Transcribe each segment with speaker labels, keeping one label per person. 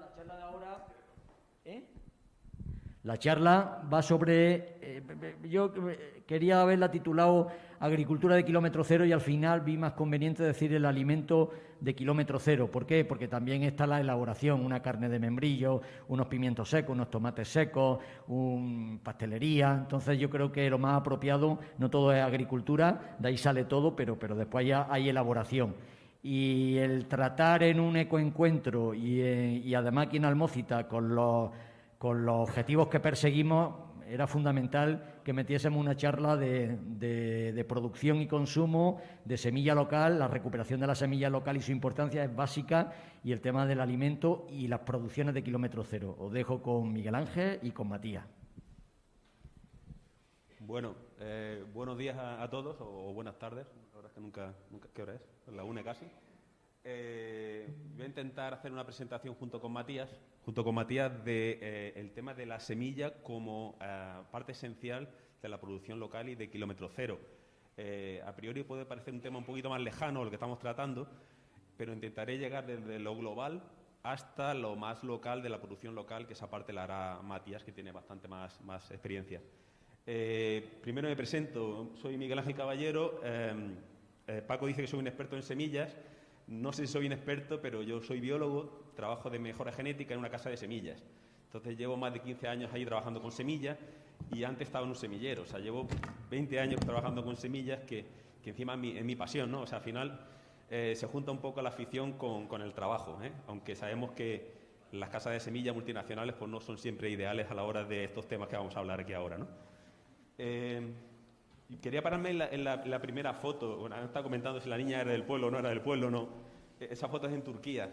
Speaker 1: la charla de ahora... La charla va sobre... yo quería haberla titulado Agricultura de kilómetro cero y al final vi más conveniente decir el alimento de kilómetro cero. ¿Por qué? Porque también está la elaboración, una carne de membrillo, unos pimientos secos, unos tomates secos, pastelería. Entonces yo creo que lo más apropiado, no todo es agricultura, de ahí sale todo, pero después ya hay elaboración. Y el tratar en un ecoencuentro y además aquí en Almócita con los objetivos que perseguimos, era fundamental que metiésemos una charla de producción y consumo de semilla local. La recuperación de la semilla local y su importancia es básica, y el tema del alimento y las producciones de kilómetro cero. Os dejo con Miguel Ángel y con Matías.
Speaker 2: Bueno, buenos días a todos, o buenas tardes. La verdad es que nunca ¿qué hora es? La 1 casi. Voy a intentar hacer una presentación junto con Matías del tema de la semilla como parte esencial de la producción local y de kilómetro cero. A priori puede parecer un tema un poquito más lejano lo que estamos tratando, pero intentaré llegar desde lo global hasta lo más local de la producción local, que esa parte la hará Matías, que tiene bastante más experiencia. Primero me presento, soy Miguel Ángel Caballero. Paco dice que soy un experto en semillas. No sé si soy un experto, pero yo soy biólogo, trabajo de mejora genética en una casa de semillas. Entonces llevo más de 15 años ahí trabajando con semillas, y antes estaba en un semillero. O sea, llevo 20 años trabajando con semillas, que encima es mi pasión, ¿no? O sea, al final se junta un poco la afición con el trabajo, ¿eh? Aunque sabemos que las casas de semillas multinacionales pues no son siempre ideales a la hora de estos temas que vamos a hablar aquí ahora, ¿no? Quería pararme en la primera foto. Bueno, han estado comentando si la niña era del pueblo o no era del pueblo. No. Esa foto es en Turquía,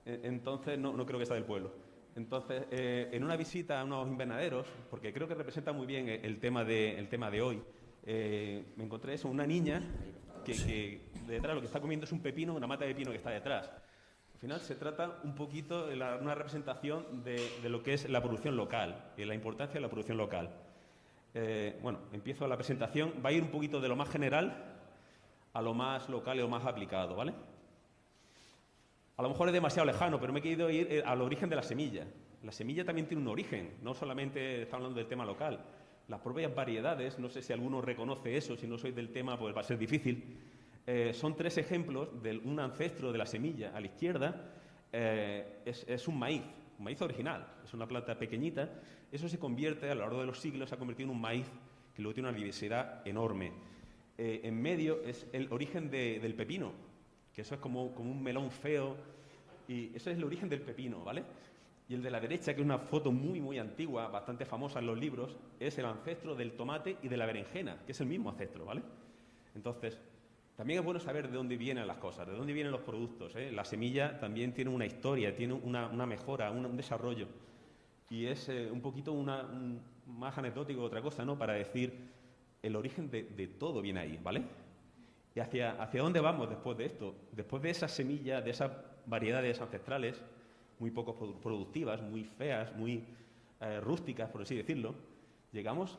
Speaker 2: entonces no creo que sea del pueblo. Entonces, en una visita a unos invernaderos, porque creo que representa muy bien el tema de hoy, me encontré eso, una niña que detrás lo que está comiendo es un pepino, una mata de pepino que está detrás. Al final se trata un poquito de una representación de lo que es la producción local y la importancia de la producción local. Bueno, empiezo la presentación. Va a ir un poquito de lo más general a lo más local y lo más aplicado, ¿vale? A lo mejor es demasiado lejano, pero me he querido ir al origen de la semilla. La semilla también tiene un origen, no solamente está hablando del tema local. Las propias variedades, no sé si alguno reconoce eso, si no sois del tema pues va a ser difícil. Son 3 ejemplos de un ancestro de la semilla. A la izquierda es un maíz original, es una planta pequeñita. Eso se convierte, a lo largo de los siglos, se ha convertido en un maíz que luego tiene una diversidad enorme. En medio es el origen del pepino, que eso es como un melón feo, y eso es el origen del pepino, ¿vale? Y el de la derecha, que es una foto muy, muy antigua, bastante famosa en los libros, es el ancestro del tomate y de la berenjena, que es el mismo ancestro, ¿vale? Entonces, también es bueno saber de dónde vienen las cosas, de dónde vienen los productos, ¿eh? La semilla también tiene una historia, tiene una mejora, un desarrollo. Y es un poquito más anecdótico que otra cosa, ¿no? Para decir, el origen de todo viene ahí, ¿vale? ¿Y hacia dónde vamos después de esto? Después de esa semilla, de esas variedades ancestrales, muy poco productivas, muy feas, muy rústicas, por así decirlo, llegamos,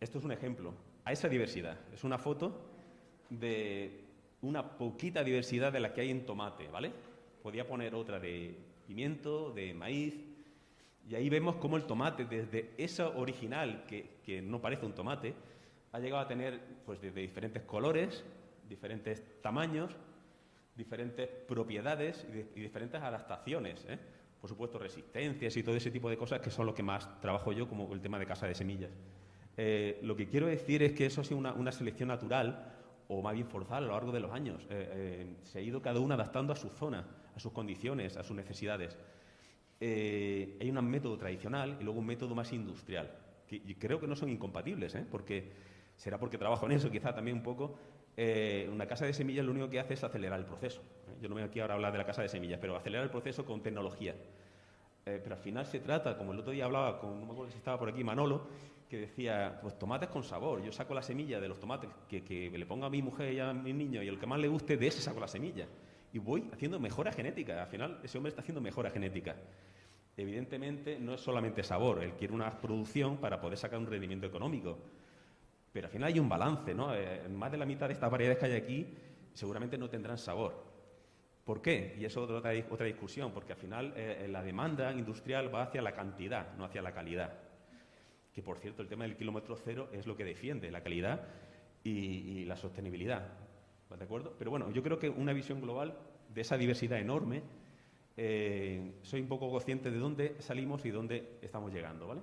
Speaker 2: esto es un ejemplo, a esa diversidad. Es una foto de una poquita diversidad de la que hay en tomate, ¿vale? Podía poner otra de pimiento, de maíz, y ahí vemos cómo el tomate, desde eso original, que no parece un tomate, ha llegado a tener pues desde diferentes colores, diferentes tamaños, diferentes propiedades y diferentes adaptaciones, ¿eh? Por supuesto, resistencias y todo ese tipo de cosas, que son lo que más trabajo yo, como el tema de casa de semillas. Lo que quiero decir es que eso ha sido una selección natural, o más bien forzada, a lo largo de los años. Se ha ido cada uno adaptando a su zona, a sus condiciones, a sus necesidades. Hay un método tradicional y luego un método más industrial, que creo que no son incompatibles, ¿eh? Será porque trabajo en eso, quizá también un poco. Una casa de semillas lo único que hace es acelerar el proceso. Yo no vengo aquí ahora a hablar de la casa de semillas, pero acelerar el proceso con tecnología. Pero al final se trata, como el otro día hablaba con, no me acuerdo si estaba por aquí, Manolo, que decía, pues tomates con sabor. Yo saco la semilla de los tomates que le pongo a mi mujer y a mi niño, y el que más le guste, de ese saco la semilla. Y voy haciendo mejora genética. Al final, ese hombre está haciendo mejora genética. Evidentemente, no es solamente sabor. Él quiere una producción para poder sacar un rendimiento económico. Pero al final hay un balance, ¿no? Más de la mitad de estas variedades que hay aquí seguramente no tendrán sabor. ¿Por qué? Y eso es otra discusión, porque al final la demanda industrial va hacia la cantidad, no hacia la calidad. Que, por cierto, el tema del kilómetro cero es lo que defiende la calidad y la sostenibilidad. ¿Estás de acuerdo? Pero bueno, yo creo que una visión global de esa diversidad enorme, soy un poco consciente de dónde salimos y dónde estamos llegando, ¿vale?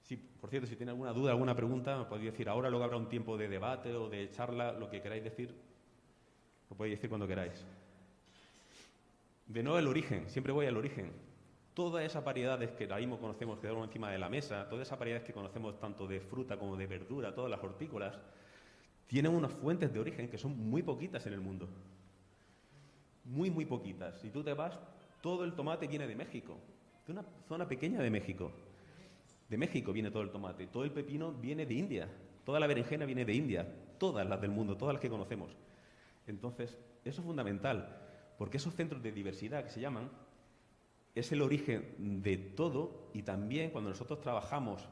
Speaker 2: Sí, por cierto, si tiene alguna duda, alguna pregunta, me podéis decir ahora, luego habrá un tiempo de debate o de charla, lo que queráis decir, lo podéis decir cuando queráis. De nuevo, el origen, siempre voy al origen. Todas esas variedades que ahora mismo conocemos, que tenemos encima de la mesa, todas esas variedades que conocemos tanto de fruta como de verdura, todas las hortícolas, tienen unas fuentes de origen que son muy poquitas en el mundo. Muy, muy poquitas. Si tú te vas, todo el tomate viene de México, de una zona pequeña de México. De México viene todo el tomate, todo el pepino viene de India, toda la berenjena viene de India, todas las del mundo, todas las que conocemos. Entonces, eso es fundamental, porque esos centros de diversidad que se llaman, es el origen de todo, y también cuando nosotros trabajamos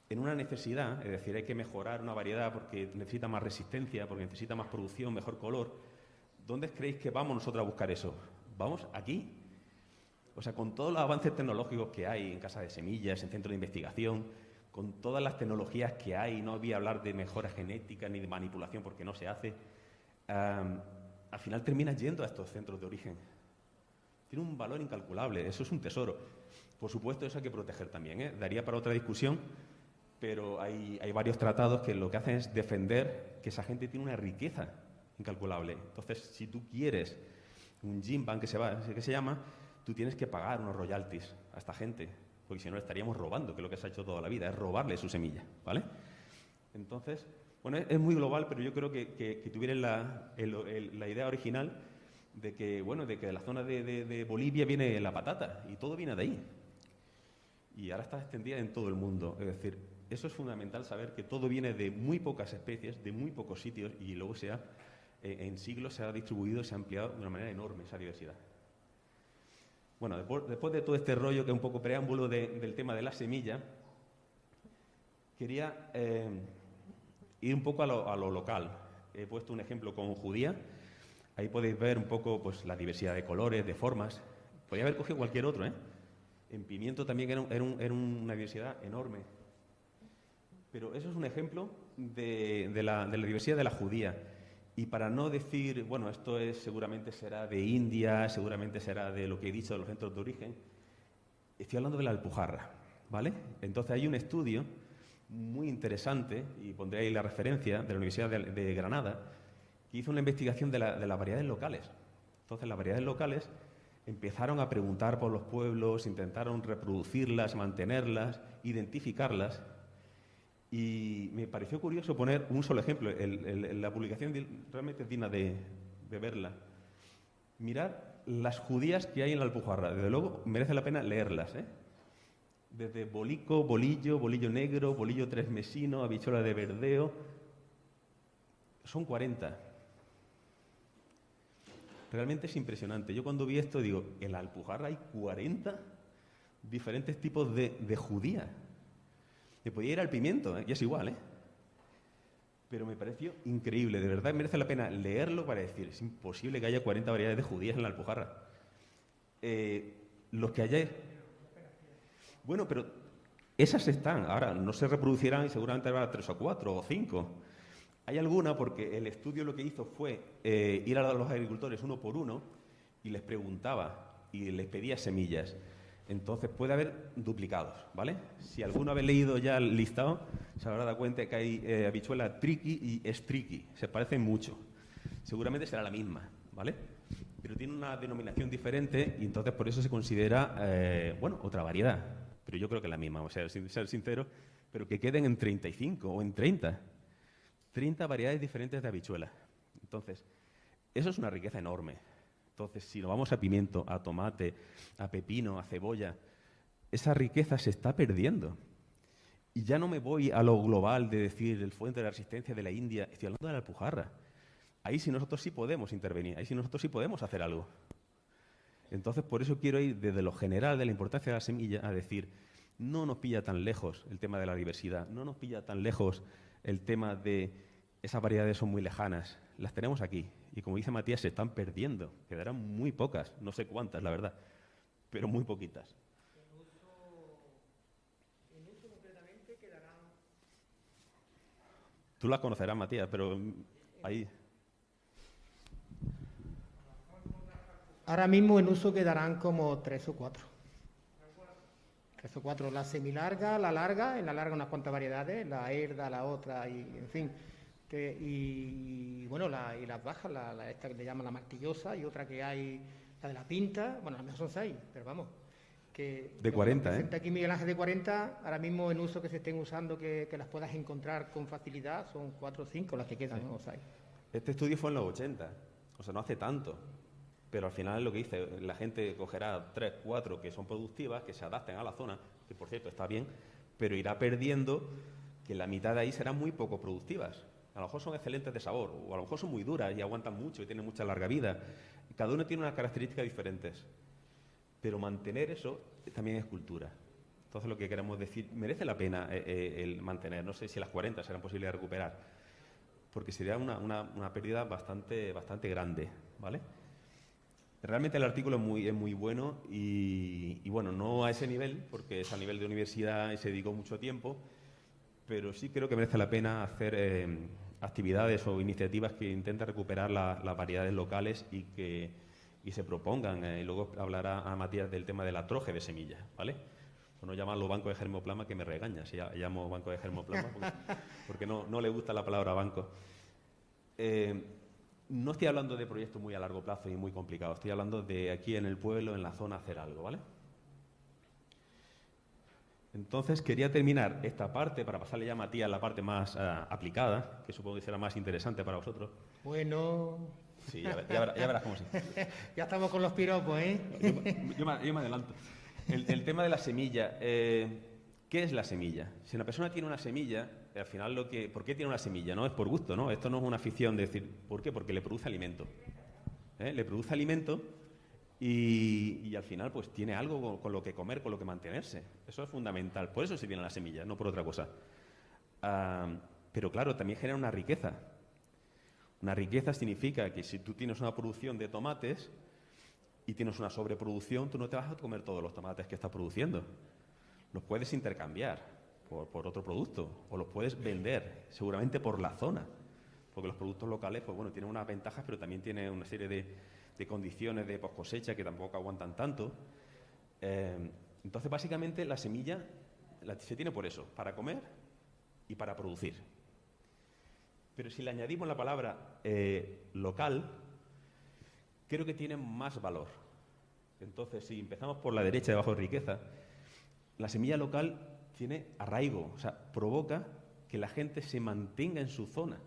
Speaker 2: en una necesidad, es decir, hay que mejorar una variedad porque necesita más resistencia, porque necesita más producción, mejor color, ¿dónde creéis que vamos nosotros a buscar eso? Vamos aquí. O sea, con todos los avances tecnológicos que hay en Casa de Semillas, en centros de investigación, con todas las tecnologías que hay, no voy a hablar de mejora genética ni de manipulación porque no se hace, al final terminas yendo a estos centros de origen. Tiene un valor incalculable, eso es un tesoro. Por supuesto, eso hay que proteger también, ¿eh? Daría para otra discusión, pero hay varios tratados que lo que hacen es defender que esa gente tiene una riqueza incalculable. Entonces, si tú quieres un gene bank que se llama, tú tienes que pagar unos royalties a esta gente, porque si no le estaríamos robando, que es lo que se ha hecho toda la vida, es robarle su semilla, ¿vale? Entonces, bueno, es muy global, pero yo creo que tuvieran la idea original de que, bueno, de que de la zona de Bolivia viene la patata, y todo viene de ahí. Y ahora está extendida en todo el mundo. Es decir, eso es fundamental, saber que todo viene de muy pocas especies, de muy pocos sitios, y luego en siglos se ha distribuido, se ha ampliado de una manera enorme esa diversidad. Bueno, después de todo este rollo, que es un poco preámbulo del tema de la semilla, quería ir un poco a lo local. He puesto un ejemplo con judía. Ahí podéis ver un poco pues, la diversidad de colores, de formas. Podría haber cogido cualquier otro, ¿eh? En pimiento también era una diversidad enorme. Pero eso es un ejemplo de la diversidad de la judía. Y para no decir, bueno, esto seguramente será de India, seguramente será de lo que he dicho, de los centros de origen, estoy hablando de la Alpujarra, ¿vale? Entonces hay un estudio muy interesante, y pondré ahí la referencia, de la Universidad de Granada, que hizo una investigación de las variedades locales. Entonces las variedades locales empezaron a preguntar por los pueblos, intentaron reproducirlas, mantenerlas, identificarlas. Y me pareció curioso poner un solo ejemplo. La publicación realmente es digna de verla. Mirad las judías que hay en la Alpujarra. Desde luego merece la pena leerlas, ¿eh? Desde bolico, bolillo, bolillo negro, bolillo tresmesino, habichuela de verdeo. Son 40. Realmente es impresionante. Yo cuando vi esto digo, en la Alpujarra hay 40 diferentes tipos de judía. Me podía ir al pimiento, y es igual, ¿eh? Pero me pareció increíble, de verdad merece la pena leerlo para decir, es imposible que haya 40 variedades de judías en la Alpujarra. Los que haya... Bueno, pero esas están, ahora no se reproducirán y seguramente habrá 3 o 4 o 5. Hay alguna porque el estudio lo que hizo fue ir a los agricultores uno por uno y les preguntaba y les pedía semillas. Entonces puede haber duplicados, ¿vale? Si alguno habéis leído ya el listado, se habrá dado cuenta que hay habichuela triqui y striqui, se parecen mucho. Seguramente será la misma, ¿vale? Pero tiene una denominación diferente y entonces por eso se considera, otra variedad. Pero yo creo que es la misma, o sea, sin ser sincero, pero que queden en 35 o en 30. 30 variedades diferentes de habichuela. Entonces, eso es una riqueza enorme. Entonces, si nos vamos a pimiento, a tomate, a pepino, a cebolla, esa riqueza se está perdiendo. Y ya no me voy a lo global de decir el fuente de la resistencia de la India, estoy hablando de la Alpujarra. Ahí sí nosotros sí podemos intervenir, ahí sí nosotros sí podemos hacer algo. Entonces, por eso quiero ir desde lo general de la importancia de la semilla a decir, no nos pilla tan lejos el tema de la diversidad, no nos pilla tan lejos el tema de esas variedades son muy lejanas. las tenemos aquí. Y como dice Matías, se están perdiendo. Quedarán muy pocas, no sé cuántas, la verdad, pero muy poquitas.
Speaker 3: En uso concretamente quedarán...
Speaker 2: Tú las conocerás, Matías, pero ahí...
Speaker 3: Ahora mismo en uso quedarán como 3 o 4. 3 o 4, la semilarga, la larga, en la larga unas cuantas variedades, la herda, la otra, y en fin. Y bueno, y las bajas, esta que le llaman la martillosa, y otra que hay, la de la pinta, bueno, a lo mejor son 6, pero vamos.
Speaker 2: De 40,
Speaker 3: presenta aquí Miguel Ángel de 40, ahora mismo en uso que se estén usando, que las puedas encontrar con facilidad, son 4 o 5 las que quedan, sí. ¿No? O 6.
Speaker 2: Este estudio fue en los 80, o sea, no hace tanto. Pero al final lo que dice, la gente cogerá 3, 4 que son productivas, que se adapten a la zona, que por cierto está bien, pero irá perdiendo que la mitad de ahí serán muy poco productivas. A lo mejor son excelentes de sabor, o a lo mejor son muy duras y aguantan mucho y tienen mucha larga vida. Cada uno tiene unas características diferentes. Pero mantener eso también es cultura. Entonces lo que queremos decir, merece la pena el mantener. No sé si las 40 serán posibles de recuperar, porque sería una pérdida bastante grande, ¿vale? Realmente el artículo es muy bueno y bueno, no a ese nivel, porque es a nivel de universidad y se dedicó mucho tiempo, pero sí creo que merece la pena hacer actividades o iniciativas que intenten recuperar las variedades locales y se propongan. Y luego hablará a Matías del tema de la troje de semillas, ¿vale? O no llamarlo banco de germoplasma, que me regaña si llamo banco de germoplasma, porque no le gusta la palabra banco. No estoy hablando de proyectos muy a largo plazo y muy complicados. Estoy hablando de aquí en el pueblo, en la zona, hacer algo, ¿vale? Entonces, quería terminar esta parte para pasarle ya a Matías la parte más aplicada, que supongo que será más interesante para vosotros.
Speaker 3: Bueno...
Speaker 2: Sí, ya verás cómo sí.
Speaker 3: Ya estamos con los piropos, ¿eh?
Speaker 2: Yo me adelanto. El tema de la semilla. ¿Qué es la semilla? Si una persona tiene una semilla, al final ¿por qué tiene una semilla? No es por gusto, ¿no? Esto no es una afición de decir, ¿por qué? Porque le produce alimento. Le produce alimento y al final pues tiene algo con lo que comer, con lo que mantenerse. Eso es fundamental. Por eso se viene la semilla, no por otra cosa. Pero claro, también genera una riqueza. Una riqueza significa que si tú tienes una producción de tomates y tienes una sobreproducción, tú no te vas a comer todos los tomates que estás produciendo. Los puedes intercambiar por otro producto o los puedes vender, seguramente por la zona, porque los productos locales pues bueno, tienen unas ventajas, pero también tienen una serie de condiciones de post cosecha que tampoco aguantan tanto. Entonces, básicamente, la semilla se tiene por eso, para comer y para producir. Pero si le añadimos la palabra local, creo que tiene más valor. Entonces, si empezamos por la derecha, debajo de riqueza, la semilla local tiene arraigo, o sea, provoca que la gente se mantenga en su zona.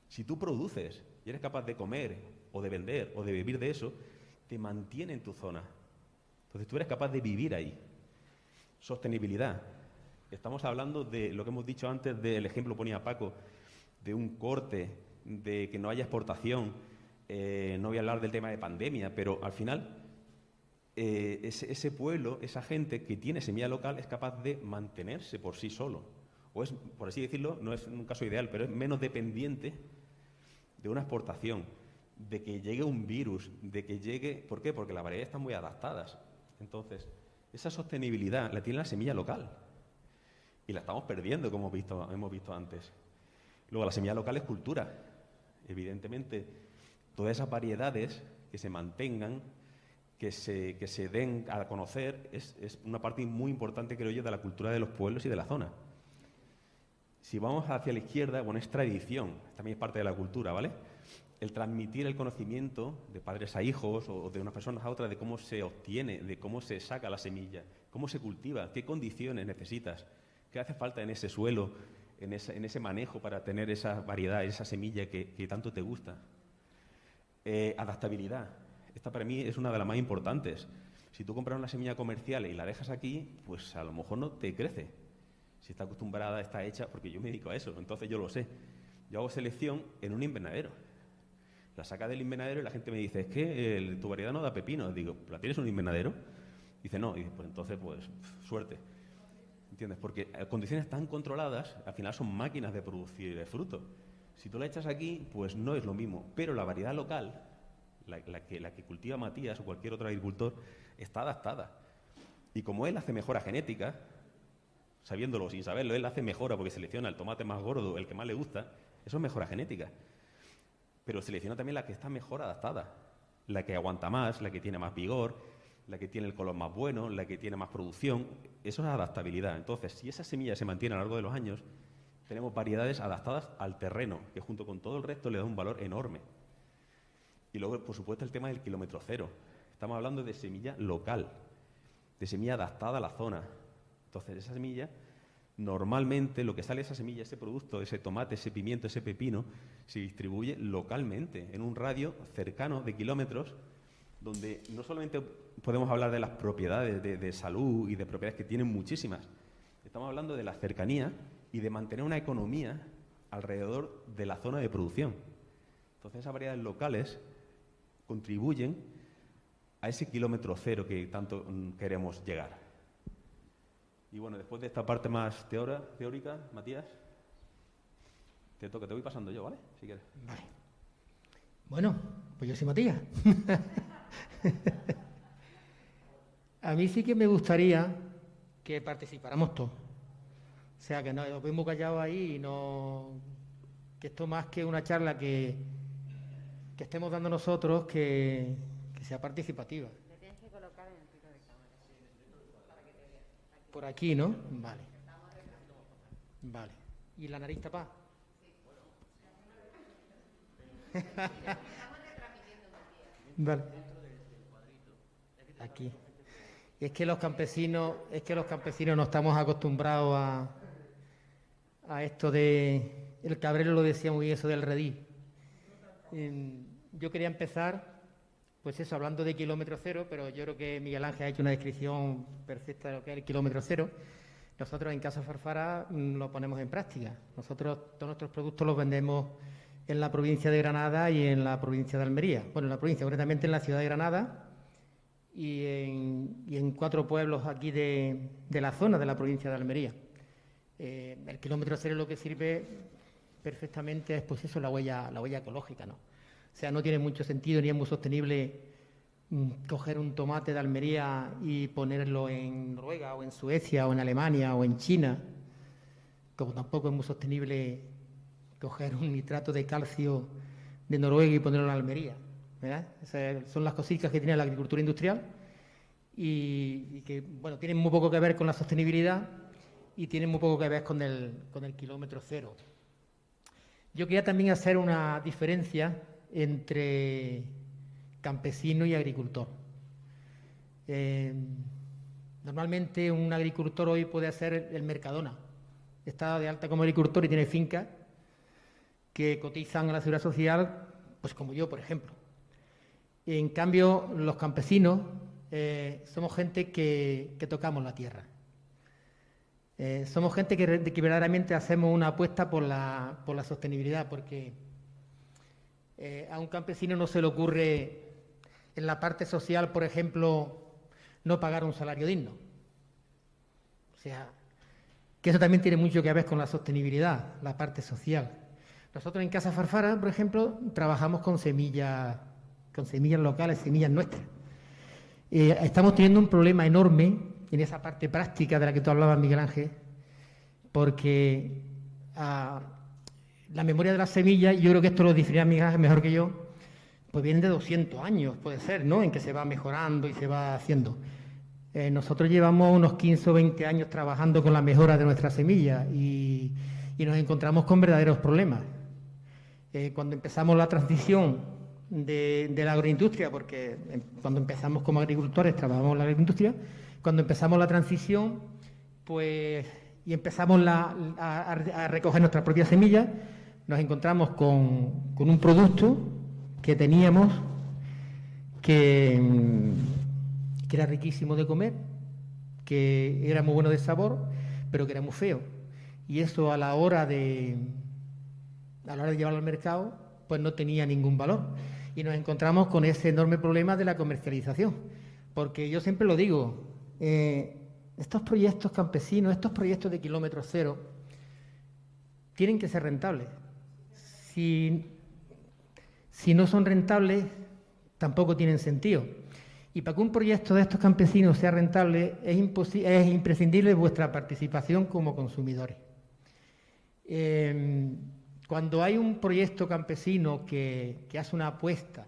Speaker 2: Si tú produces y eres capaz de comer o de vender o de vivir de eso, te mantiene en tu zona. Entonces tú eres capaz de vivir ahí. Sostenibilidad. Estamos hablando de lo que hemos dicho antes, del ejemplo ponía Paco, de un corte, de que no haya exportación. No voy a hablar del tema de pandemia, pero al final ese pueblo, esa gente que tiene semilla local es capaz de mantenerse por sí solo. O es, por así decirlo, no es un caso ideal, pero es menos dependiente de una exportación, de que llegue un virus, de que llegue... ¿Por qué? Porque las variedades están muy adaptadas. Entonces, esa sostenibilidad la tiene la semilla local. Y la estamos perdiendo, como hemos visto antes. Luego, la semilla local es cultura. Evidentemente, todas esas variedades que se mantengan, que se den a conocer, es una parte muy importante, creo yo, de la cultura de los pueblos y de la zona. Si vamos hacia la izquierda, bueno, es tradición, también es parte de la cultura, ¿vale? El transmitir el conocimiento de padres a hijos o de unas personas a otras de cómo se obtiene, de cómo se saca la semilla, cómo se cultiva, qué condiciones necesitas, qué hace falta en ese suelo, en ese manejo para tener esa variedad, esa semilla que tanto te gusta. Adaptabilidad. Esta para mí es una de las más importantes. Si tú compras una semilla comercial y la dejas aquí, pues a lo mejor no te crece. Si está acostumbrada, está hecha, porque yo me dedico a eso, entonces yo lo sé. Yo hago selección en un invernadero. La saca del invernadero y la gente me dice, es que tu variedad no da pepino. Digo, ¿la tienes en un invernadero? Dice, no. Y dice, pues entonces, pues, suerte. ¿Entiendes? Porque condiciones tan controladas, al final son máquinas de producir fruto. Si tú la echas aquí, pues no es lo mismo. Pero la variedad local, la que cultiva Matías o cualquier otro agricultor, está adaptada. Y como él hace mejora genética, sabiéndolo o sin saberlo, él hace mejora porque selecciona el tomate más gordo, el que más le gusta, eso es mejora genética. Pero selecciona también la que está mejor adaptada, la que aguanta más, la que tiene más vigor, la que tiene el color más bueno, la que tiene más producción. Eso es adaptabilidad. Entonces, si esa semilla se mantiene a lo largo de los años, tenemos variedades adaptadas al terreno, que junto con todo el resto le da un valor enorme. Y luego, por supuesto, el tema del kilómetro cero. Estamos hablando de semilla local, de semilla adaptada a la zona. Entonces, esa semilla, normalmente lo que sale de esa semilla, ese producto, ese tomate, ese pimiento, ese pepino, se distribuye localmente, en un radio cercano de kilómetros, donde no solamente podemos hablar de las propiedades de salud y de propiedades que tienen muchísimas, estamos hablando de la cercanía y de mantener una economía alrededor de la zona de producción. Entonces, esas variedades locales contribuyen a ese kilómetro cero que tanto queremos llegar. Y bueno, después de esta parte más teórica, Matías, te voy pasando yo, ¿vale? Si quieres.
Speaker 3: Vale. Bueno, pues yo soy Matías. A mí sí que me gustaría que participáramos todos. O sea, que no nos vemos callados ahí y no... Que esto más que una charla que estemos dando nosotros, que sea participativa.
Speaker 4: Te tienes que colocar en el tiro de cámara. Para que te veas.
Speaker 3: Por aquí, ¿no? Vale. Vale. ¿Y la nariz tapada? Vale. Aquí. Es que los campesinos no estamos acostumbrados a esto de... El Cabrero lo decía muy bien, eso del redí. Yo quería empezar, pues eso, hablando de kilómetro cero, pero yo creo que Miguel Ángel ha hecho una descripción perfecta de lo que es el kilómetro cero. Nosotros en Casa Farfara lo ponemos en práctica. Nosotros todos nuestros productos los vendemos en la provincia de Granada y en la provincia de Almería. Bueno, en la provincia, concretamente en la ciudad de Granada y en 4 pueblos aquí de la zona de la provincia de Almería. El kilómetro cero lo que sirve perfectamente es, pues eso, la huella ecológica, ¿no? O sea, no tiene mucho sentido ni es muy sostenible coger un tomate de Almería y ponerlo en Noruega o en Suecia o en Alemania o en China, como tampoco es muy sostenible coger un nitrato de calcio de Noruega y ponerlo en Almería, ¿verdad? Esas son las cositas que tiene la agricultura industrial y que, bueno, tienen muy poco que ver con la sostenibilidad y tienen muy poco que ver con el kilómetro cero. Yo quería también hacer una diferencia entre campesino y agricultor. Normalmente un agricultor hoy puede ser el Mercadona. Está de alta como agricultor y tiene fincas que cotizan a la Seguridad Social, pues como yo, por ejemplo. En cambio, los campesinos somos gente que tocamos la tierra. Somos gente que verdaderamente hacemos una apuesta por la sostenibilidad, porque a un campesino no se le ocurre en la parte social, por ejemplo, no pagar un salario digno. O sea, que eso también tiene mucho que ver con la sostenibilidad, la parte social. Nosotros en Casa Farfara, por ejemplo, trabajamos con semillas locales, semillas nuestras. Estamos teniendo un problema enorme en esa parte práctica de la que tú hablabas, Miguel Ángel, porque la memoria de las semillas, yo creo que esto lo definirá Miguel Ángel mejor que yo, pues viene de 200 años, puede ser, ¿no?, en que se va mejorando y se va haciendo. Nosotros llevamos unos 15 o 20 años trabajando con la mejora de nuestras semillas y nos encontramos con verdaderos problemas. Cuando empezamos la transición de la agroindustria, porque cuando empezamos como agricultores trabajamos en la agroindustria, cuando empezamos la transición, pues, y empezamos a recoger nuestras propias semillas, nos encontramos con un producto que teníamos que era riquísimo de comer, que era muy bueno de sabor, pero que era muy feo. Y eso a la hora de llevarlo al mercado, pues no tenía ningún valor. Y nos encontramos con ese enorme problema de la comercialización. Porque yo siempre lo digo, estos proyectos campesinos, estos proyectos de kilómetro cero, tienen que ser rentables. Si no son rentables, tampoco tienen sentido. Y para que un proyecto de estos campesinos sea rentable, es imprescindible vuestra participación como consumidores. Cuando hay un proyecto campesino que hace una apuesta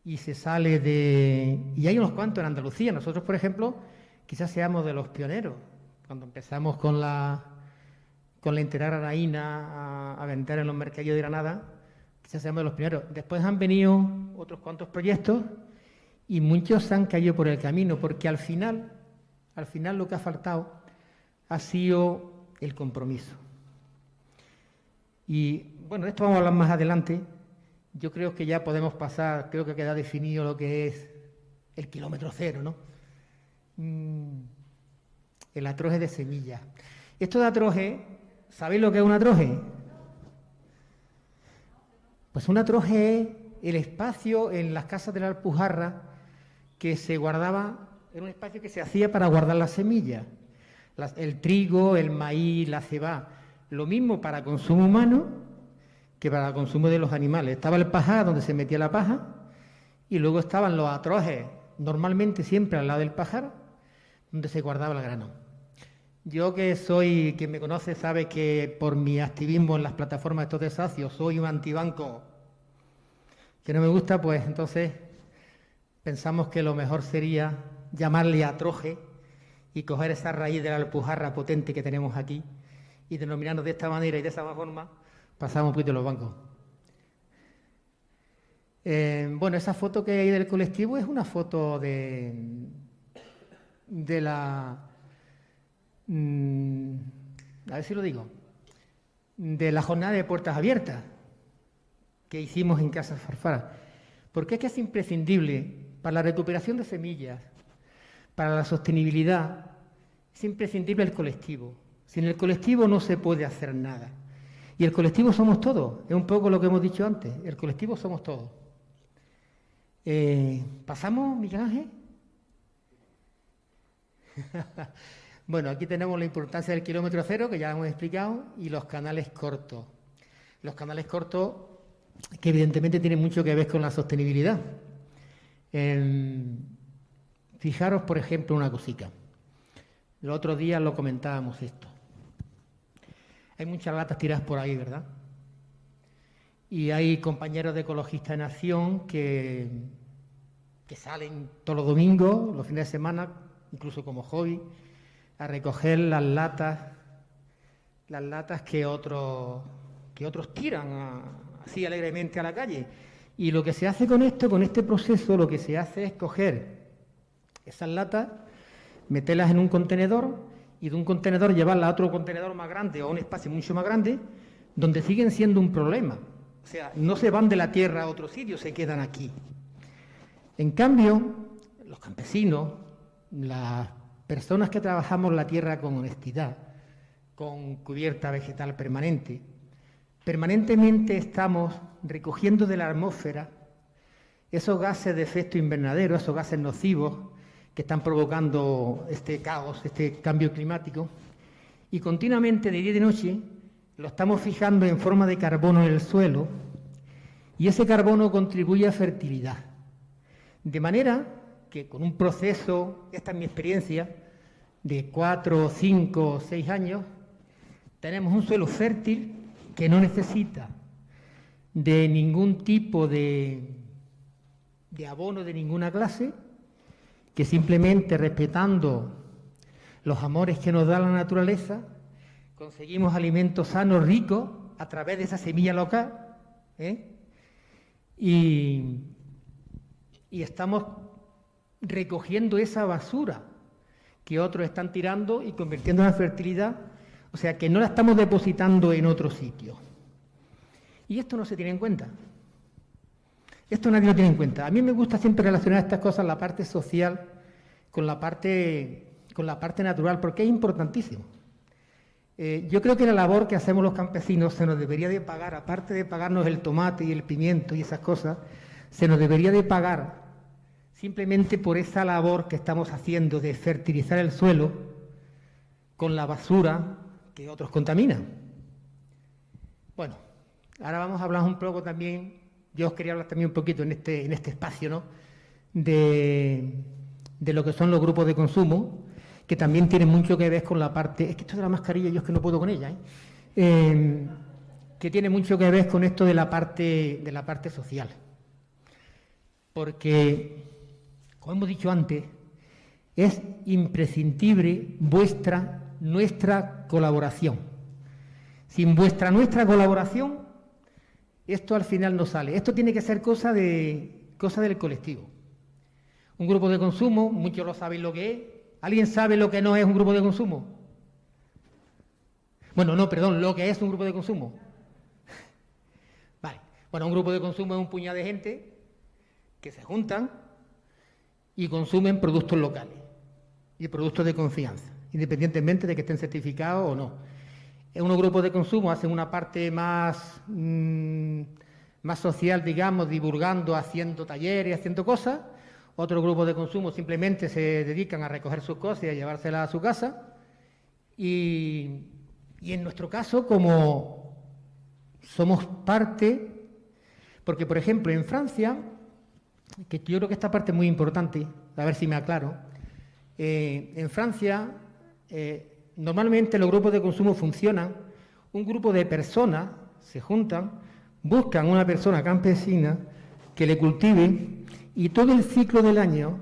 Speaker 3: y se sale de... Y hay unos cuantos en Andalucía. Nosotros, por ejemplo, quizás seamos de los pioneros. Cuando empezamos con la integral granaína a vender en los mercadillos de Granada, quizás seamos de los primeros. Después han venido otros cuantos proyectos y muchos se han caído por el camino, porque al final lo que ha faltado ha sido el compromiso. Y bueno, de esto vamos a hablar más adelante. Yo creo que ya podemos pasar, creo que queda definido lo que es el kilómetro cero, ¿no? El atroje de semillas. Esto de atroje, ¿sabéis lo que es un atroje? Pues un atroje es el espacio en las casas de la Alpujarra que se guardaba, era un espacio que se hacía para guardar las semillas. El trigo, el maíz, la cebada. Lo mismo para consumo humano que para consumo de los animales. Estaba el pajar donde se metía la paja y luego estaban los atrojes, normalmente siempre al lado del pajar, donde se guardaba el grano. Yo quien me conoce sabe que por mi activismo en las plataformas de estos desahucios soy un antibanco que no me gusta, pues entonces pensamos que lo mejor sería llamarle atroje y coger esa raíz de la alpujarra potente que tenemos aquí y denominarnos de esta manera y de esa forma, pasamos un poquito los bancos. Bueno, esa foto que hay del colectivo es una foto de la... a ver si lo digo, de la jornada de puertas abiertas que hicimos en Casa Farfara. Porque es que es imprescindible para la recuperación de semillas, para la sostenibilidad, es imprescindible el colectivo. Sin el colectivo no se puede hacer nada. Y el colectivo somos todos, es un poco lo que hemos dicho antes, el colectivo somos todos. ¿Pasamos, Miguel Ángel? Bueno, aquí tenemos la importancia del kilómetro cero, que ya hemos explicado, y los canales cortos. Los canales cortos, que evidentemente tienen mucho que ver con la sostenibilidad. Fijaros, por ejemplo, una cosita. El otro día lo comentábamos esto. Hay muchas latas tiradas por ahí, ¿verdad? Y hay compañeros de Ecologistas en Acción que salen todos los domingos, los fines de semana, incluso como hobby, a recoger las latas que otros tiran así alegremente a la calle. Y lo que se hace con esto, con este proceso, lo que se hace es coger esas latas, meterlas en un contenedor y de un contenedor llevarlas a otro contenedor más grande o a un espacio mucho más grande, donde siguen siendo un problema. O sea, no se van de la tierra a otro sitio, se quedan aquí. En cambio, los campesinos, las personas que trabajamos la tierra con honestidad, con cubierta vegetal permanente, permanentemente estamos recogiendo de la atmósfera esos gases de efecto invernadero, esos gases nocivos que están provocando este caos, este cambio climático, y continuamente de día y de noche lo estamos fijando en forma de carbono en el suelo, y ese carbono contribuye a fertilidad. De manera que con un proceso, esta es mi experiencia, de 4, 5, 6 años, tenemos un suelo fértil que no necesita de ningún tipo de abono de ninguna clase, que simplemente respetando los amores que nos da la naturaleza, conseguimos alimentos sanos, ricos, a través de esa semilla local, y estamos recogiendo esa basura que otros están tirando y convirtiendo en fertilidad, o sea que no la estamos depositando en otro sitio. Y esto no se tiene en cuenta. Esto nadie lo tiene en cuenta. A mí me gusta siempre relacionar estas cosas, la parte social, con la parte natural, porque es importantísimo. Yo creo que la labor que hacemos los campesinos se nos debería de pagar, aparte de pagarnos el tomate y el pimiento y esas cosas, se nos debería de pagar simplemente por esa labor que estamos haciendo de fertilizar el suelo con la basura que otros contaminan. Bueno, ahora vamos a hablar un poco también, yo os quería hablar también un poquito en este espacio, ¿no?, de lo que son los grupos de consumo, que también tienen mucho que ver con la parte, es que esto de la mascarilla yo es que no puedo con ella, que tiene mucho que ver con esto de la parte social. Porque, como hemos dicho antes, es imprescindible nuestra colaboración. Sin nuestra colaboración, esto al final no sale. Esto tiene que ser cosa del colectivo. Un grupo de consumo, muchos lo saben lo que es. ¿Alguien sabe lo que no es un grupo de consumo? Bueno, no, perdón, lo que es un grupo de consumo. Vale. Bueno, un grupo de consumo es un puñado de gente que se juntan y consumen productos locales y productos de confianza, independientemente de que estén certificados o no. En unos grupos de consumo hacen una parte más social, digamos, divulgando, haciendo talleres, haciendo cosas. Otros grupos de consumo simplemente se dedican a recoger sus cosas y a llevárselas a su casa. Y en nuestro caso, como somos parte, porque por ejemplo en Francia, que yo creo que esta parte es muy importante, a ver si me aclaro, en Francia normalmente los grupos de consumo funcionan, un grupo de personas se juntan, buscan una persona campesina que le cultive y todo el ciclo del año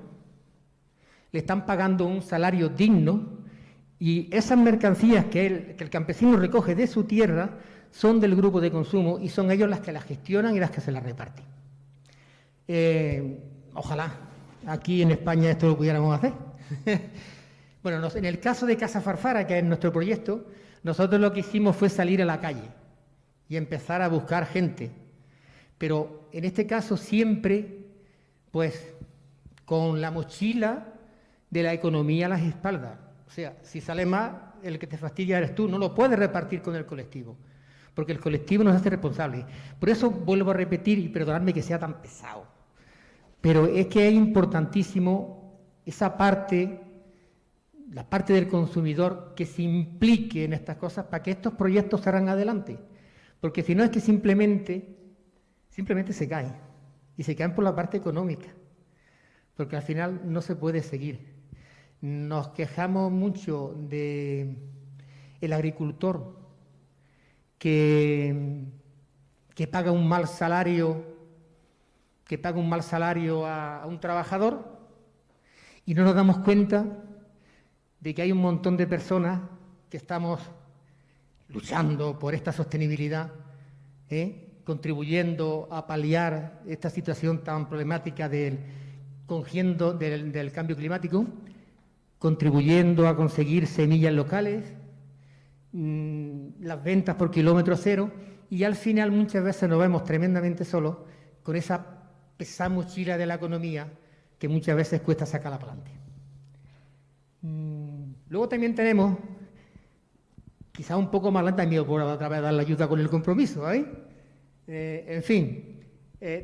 Speaker 3: le están pagando un salario digno y esas mercancías que el campesino recoge de su tierra son del grupo de consumo y son ellos las que las gestionan y las que se las reparten. Ojalá aquí en España esto lo pudiéramos hacer. Bueno, en el caso de Casa Farfara, que es nuestro proyecto, nosotros lo que hicimos fue salir a la calle y empezar a buscar gente. Pero en este caso siempre, pues, con la mochila de la economía a las espaldas. O sea, si sale más, el que te fastidia eres tú, no lo puedes repartir con el colectivo, porque el colectivo nos hace responsables. Por eso vuelvo a repetir, y perdonadme que sea tan pesado, pero es que es importantísimo esa parte, la parte del consumidor, que se implique en estas cosas para que estos proyectos salgan adelante. Porque si no es que simplemente se caen. Y se caen por la parte económica. Porque al final no se puede seguir. Nos quejamos mucho del agricultor que paga un mal salario, a un trabajador, y no nos damos cuenta de que hay un montón de personas que estamos luchando por esta sostenibilidad, contribuyendo a paliar esta situación tan problemática del cambio climático, contribuyendo a conseguir semillas locales, las ventas por kilómetro cero, y al final muchas veces nos vemos tremendamente solos con esa pesada mochila de la economía que muchas veces cuesta sacarla para adelante. Luego también tenemos, quizá un poco más lenta, también por otra vez dar la ayuda con el compromiso, en fin,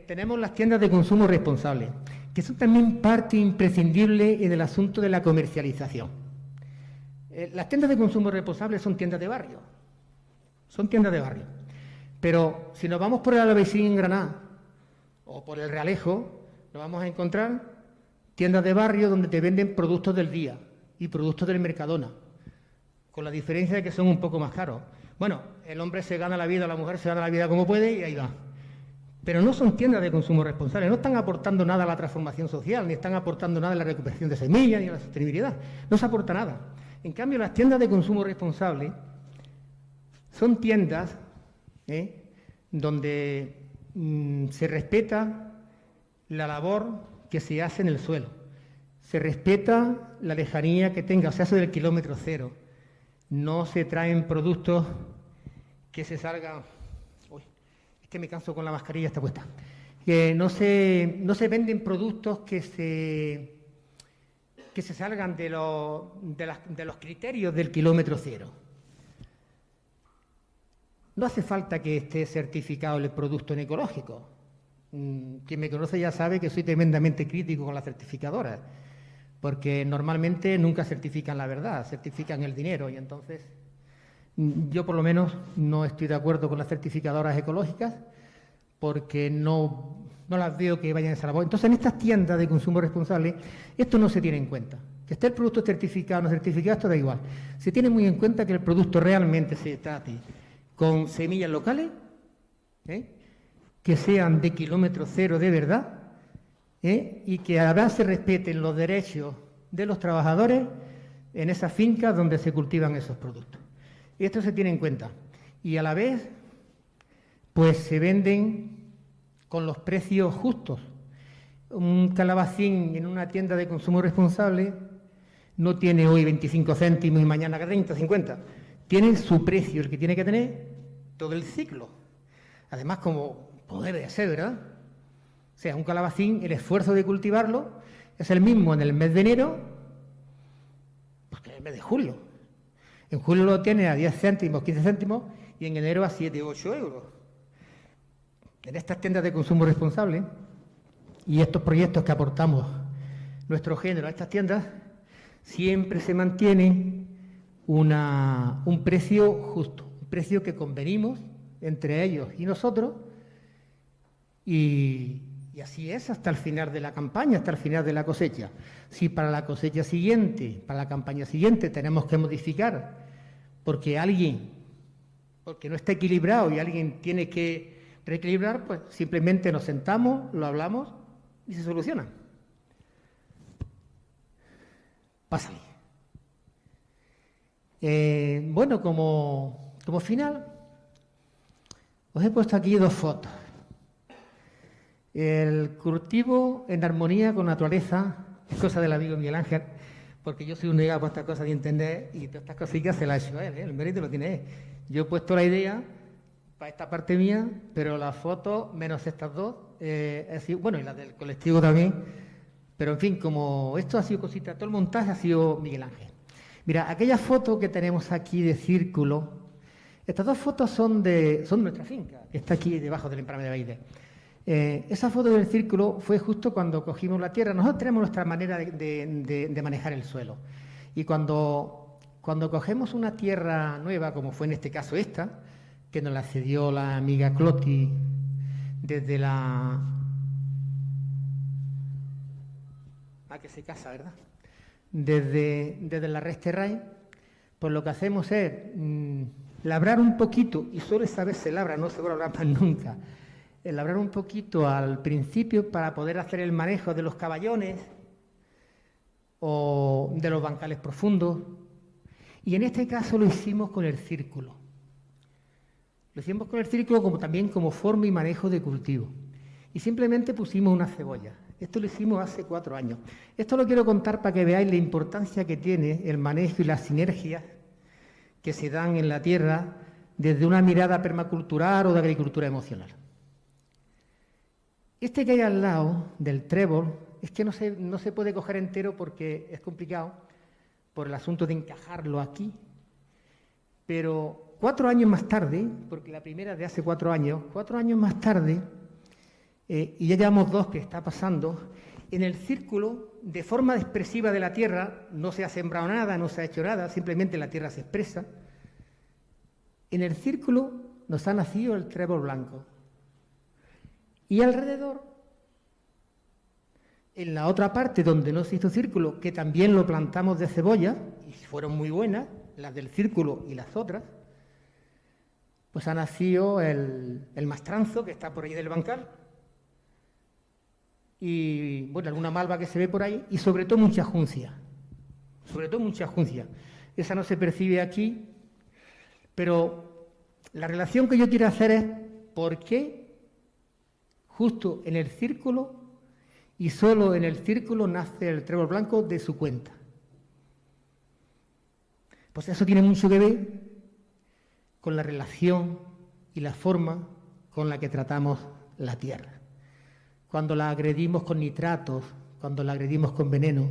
Speaker 3: tenemos las tiendas de consumo responsable, que son también parte imprescindible en el asunto de la comercialización. Las tiendas de consumo responsable son tiendas de barrio, pero si nos vamos por el Albaicín en Granada o por el Realejo, nos vamos a encontrar tiendas de barrio donde te venden productos del día y productos del Mercadona, con la diferencia de que son un poco más caros. Bueno, el hombre se gana la vida, la mujer se gana la vida como puede y ahí va. Pero no son tiendas de consumo responsable, no están aportando nada a la transformación social, ni están aportando nada a la recuperación de semillas, ni a la sostenibilidad. No se aporta nada. En cambio, las tiendas de consumo responsable son tiendas donde se respeta la labor que se hace en el suelo, se respeta la lejanía que tenga, o sea, eso del kilómetro cero. No se traen productos que se salgan... Uy, es que me canso con la mascarilla, está puesta. No se venden productos que se salgan de los criterios del kilómetro cero. No hace falta que esté certificado el producto en ecológico. Quien me conoce ya sabe que soy tremendamente crítico con las certificadoras, porque normalmente nunca certifican la verdad, certifican el dinero, y entonces Yo, por lo menos, no estoy de acuerdo con las certificadoras ecológicas porque no las veo que vayan a esa labor. Entonces, en estas tiendas de consumo responsable, esto no se tiene en cuenta. Que esté el producto certificado o no certificado, esto da igual. Se tiene muy en cuenta que el producto realmente se trate con semillas locales, que sean de kilómetro cero de verdad, y que además se respeten los derechos de los trabajadores en esas fincas donde se cultivan esos productos. Y esto se tiene en cuenta. Y a la vez, pues se venden con los precios justos. Un calabacín en una tienda de consumo responsable no tiene hoy 25 céntimos y mañana 30, 50. Tiene su precio, el que tiene que tener todo el ciclo. Además, como debe de ser, ¿verdad? O sea, un calabacín, el esfuerzo de cultivarlo es el mismo en el mes de enero pues que en el mes de julio. En julio lo tiene a 10 céntimos, 15 céntimos y en enero a 7, 8 euros. En estas tiendas de consumo responsable y estos proyectos que aportamos nuestro género a estas tiendas, siempre se mantiene un precio justo, un precio que convenimos entre ellos y nosotros, y así es hasta el final de la campaña, hasta el final de la cosecha. Si para la cosecha siguiente, para la campaña siguiente tenemos que modificar porque no está equilibrado y alguien tiene que reequilibrar, pues simplemente nos sentamos, lo hablamos y se soluciona. Pásale. Bueno, como final, os he puesto aquí 2 fotos. El cultivo en armonía con la naturaleza es cosa del amigo Miguel Ángel, porque yo soy un negado por estas cosas de entender y todas estas cositas se las he hecho a él, el mérito lo tiene él. Yo he puesto la idea para esta parte mía, pero las fotos, menos estas dos, bueno, y las del colectivo también, pero en fin, como esto ha sido cosita, todo el montaje ha sido Miguel Ángel. Mira, aquella foto que tenemos aquí de círculo, estas 2 fotos son de nuestra finca, que está aquí debajo del emparrame de Baide. Esa foto del círculo fue justo cuando cogimos la tierra. Nosotros tenemos nuestra manera de manejar el suelo. Y cuando cogemos una tierra nueva, como fue en este caso esta, que nos la cedió la amiga Cloti desde la... que se casa, ¿verdad? Desde la Resterray, pues lo que hacemos es labrar un poquito, y solo esa vez se labra, no se va a labrar más nunca, labrar un poquito al principio para poder hacer el manejo de los caballones o de los bancales profundos. Y en este caso lo hicimos con el círculo. Lo hicimos con el círculo también como forma y manejo de cultivo. Y simplemente pusimos una cebolla. Esto lo hicimos hace 4 años. Esto lo quiero contar para que veáis la importancia que tiene el manejo y las sinergias que se dan en la tierra desde una mirada permacultural o de agricultura emocional. Este que hay al lado del trébol es que no se puede coger entero porque es complicado por el asunto de encajarlo aquí. Pero 4 años más tarde, porque la primera es de hace 4 años, 4 años más tarde, y ya llevamos 2 que está pasando, en el círculo, de forma expresiva de la tierra, no se ha sembrado nada, no se ha hecho nada, simplemente la tierra se expresa. En el círculo nos ha nacido el trébol blanco. Y alrededor, en la otra parte donde no se hizo círculo, que también lo plantamos de cebolla, y fueron muy buenas, las del círculo y las otras, pues ha nacido el mastranzo, que está por ahí del bancal, y bueno, alguna malva que se ve por ahí, y sobre todo mucha juncia. Sobre todo mucha juncia. Esa no se percibe aquí, pero la relación que yo quiero hacer es por qué justo en el círculo y solo en el círculo nace el trébol blanco de su cuenta. Pues eso tiene mucho que ver con la relación y la forma con la que tratamos la tierra. Cuando la agredimos con nitratos, cuando la agredimos con veneno,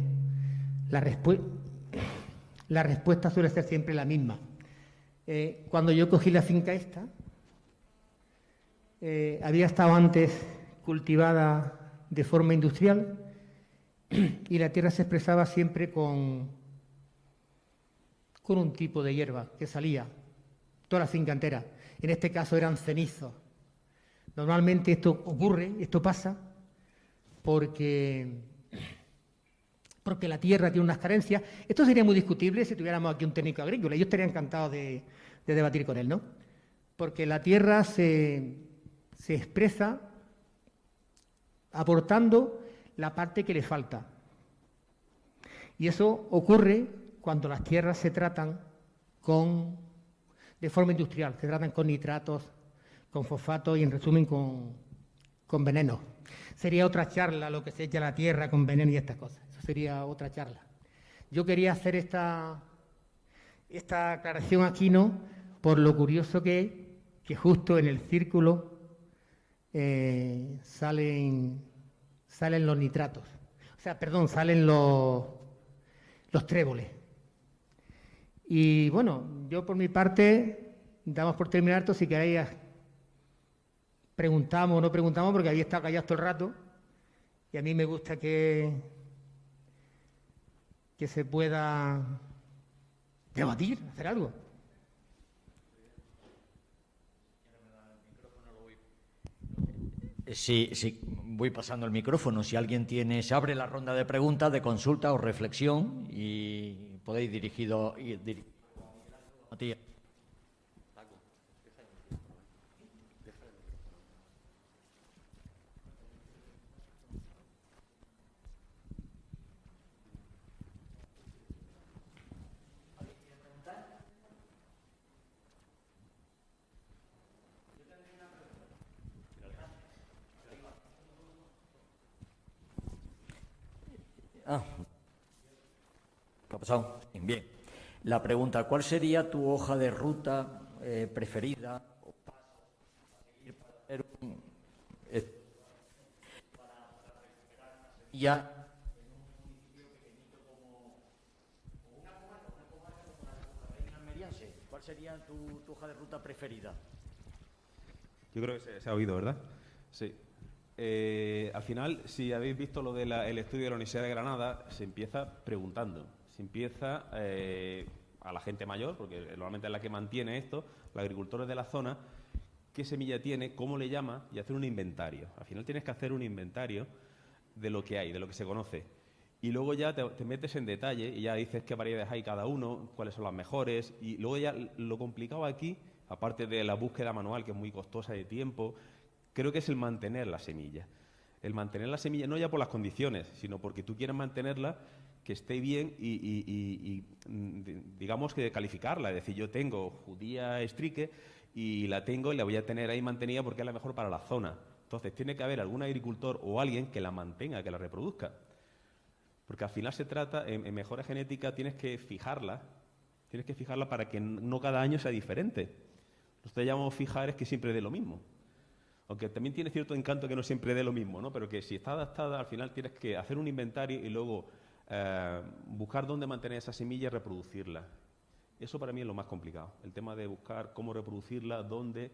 Speaker 3: la respuesta suele ser siempre la misma. Cuando yo cogí la finca esta, había estado antes cultivada de forma industrial y la tierra se expresaba siempre con un tipo de hierba que salía toda la finca entera. En este caso eran cenizos. Normalmente esto ocurre, esto pasa, porque la tierra tiene unas carencias. Esto sería muy discutible si tuviéramos aquí un técnico agrícola. Yo estaría encantado de debatir con él, ¿no? Porque la tierra se expresa aportando la parte que le falta. Y eso ocurre cuando las tierras se tratan de forma industrial, se tratan con nitratos, con fosfatos y, en resumen, con venenos. Sería otra charla lo que se echa a la tierra con veneno y estas cosas. Eso sería otra charla. Yo quería hacer esta aclaración aquí, ¿no? Por lo curioso que justo en el círculo salen los nitratos. O sea, perdón, salen los tréboles. Y bueno, yo por mi parte, damos por terminar esto. Si queréis, preguntamos o no preguntamos, porque había estado callado todo el rato. Y a mí me gusta que se pueda debatir, hacer algo.
Speaker 1: Sí, voy pasando el micrófono. Si alguien se abre la ronda de preguntas, de consulta o reflexión y podéis dirigido a ti. ¿Qué ha pasado? Bien. La pregunta, ¿cuál sería tu hoja de ruta preferida o paso a seguir para hacer para semilla en un municipio pequeñito como una comarca como la Reina Almeriense? ¿Cuál sería tu hoja de ruta preferida?
Speaker 2: Yo creo que se ha oído, ¿verdad? Sí. Al final, si habéis visto lo del estudio de la Universidad de Granada, se empieza preguntando. Se empieza a la gente mayor, porque normalmente es la que mantiene esto, los agricultores de la zona, qué semilla tiene, cómo le llama, y hacer un inventario. Al final tienes que hacer un inventario de lo que hay, de lo que se conoce. Y luego ya te metes en detalle y ya dices qué variedades hay cada uno, cuáles son las mejores. Y luego ya lo complicado aquí, aparte de la búsqueda manual, que es muy costosa de tiempo, creo que es el mantener la semilla. El mantener la semilla, no ya por las condiciones, sino porque tú quieres mantenerla, que esté bien y digamos que calificarla. Es decir, yo tengo judía Strike y la tengo y la voy a tener ahí mantenida porque es la mejor para la zona. Entonces, tiene que haber algún agricultor o alguien que la mantenga, que la reproduzca. Porque al final se trata, en mejora genética tienes que fijarla para que no cada año sea diferente. Nosotros llamamos fijar es que siempre dé lo mismo. Aunque también tiene cierto encanto que no siempre dé lo mismo, ¿no? Pero que si está adaptada, al final tienes que hacer un inventario y luego buscar dónde mantener esa semilla y reproducirla. Eso para mí es lo más complicado. El tema de buscar cómo reproducirla, dónde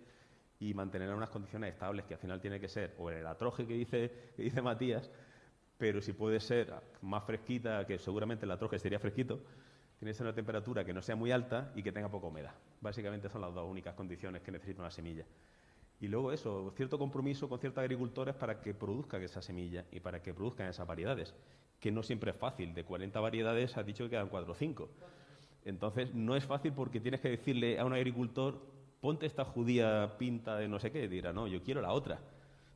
Speaker 2: y mantenerla en unas condiciones estables, que al final tiene que ser o en el atroje que dice Matías, pero si puede ser más fresquita, que seguramente el atroje sería fresquito, tiene que ser una temperatura que no sea muy alta y que tenga poca humedad. Básicamente son las dos únicas condiciones que necesita una semilla. Y luego eso, cierto compromiso con ciertos agricultores para que produzcan esa semilla y para que produzcan esas variedades, que no siempre es fácil. De 40 variedades has dicho que quedan 4 o 5. Entonces no es fácil porque tienes que decirle a un agricultor, ponte esta judía pinta de no sé qué, y dirá, no, yo quiero la otra.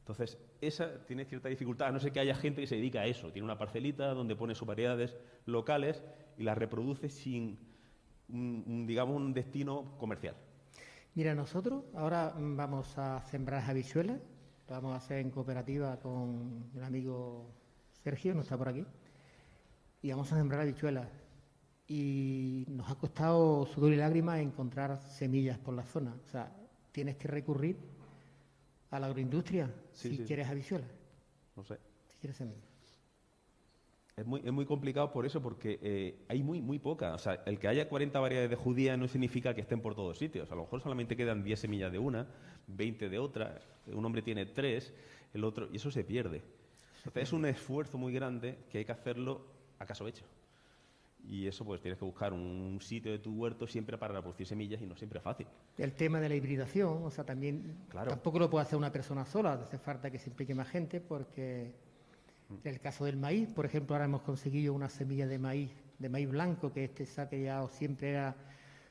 Speaker 2: Entonces esa tiene cierta dificultad, a no ser que haya gente que se dedica a eso. Tiene una parcelita donde pone sus variedades locales y las reproduce sin, digamos, un destino comercial.
Speaker 3: Mira, nosotros ahora vamos a sembrar habichuelas, lo vamos a hacer en cooperativa con el amigo Sergio, no está por aquí, y vamos a sembrar habichuelas. Y nos ha costado sudor y lágrimas encontrar semillas por la zona. O sea, tienes que recurrir a la agroindustria si quieres habichuelas.
Speaker 2: No sé.
Speaker 3: Si quieres semillas.
Speaker 2: Es muy complicado por eso, porque hay muy poca. O sea, el que haya 40 variedades de judía no significa que estén por todos sitios. A lo mejor solamente quedan 10 semillas de una, 20 de otra. Un hombre tiene 3, el otro, y eso se pierde. Entonces es un esfuerzo muy grande que hay que hacerlo a caso hecho. Y eso, pues tienes que buscar un sitio de tu huerto siempre para reproducir semillas y no siempre es fácil.
Speaker 3: El tema de la hibridación, o sea, también
Speaker 2: Claro.
Speaker 3: tampoco lo puede hacer una persona sola, hace falta que se implique más gente, porque en el caso del maíz, por ejemplo, ahora hemos conseguido una semilla de maíz blanco, que se ha criado siempre era,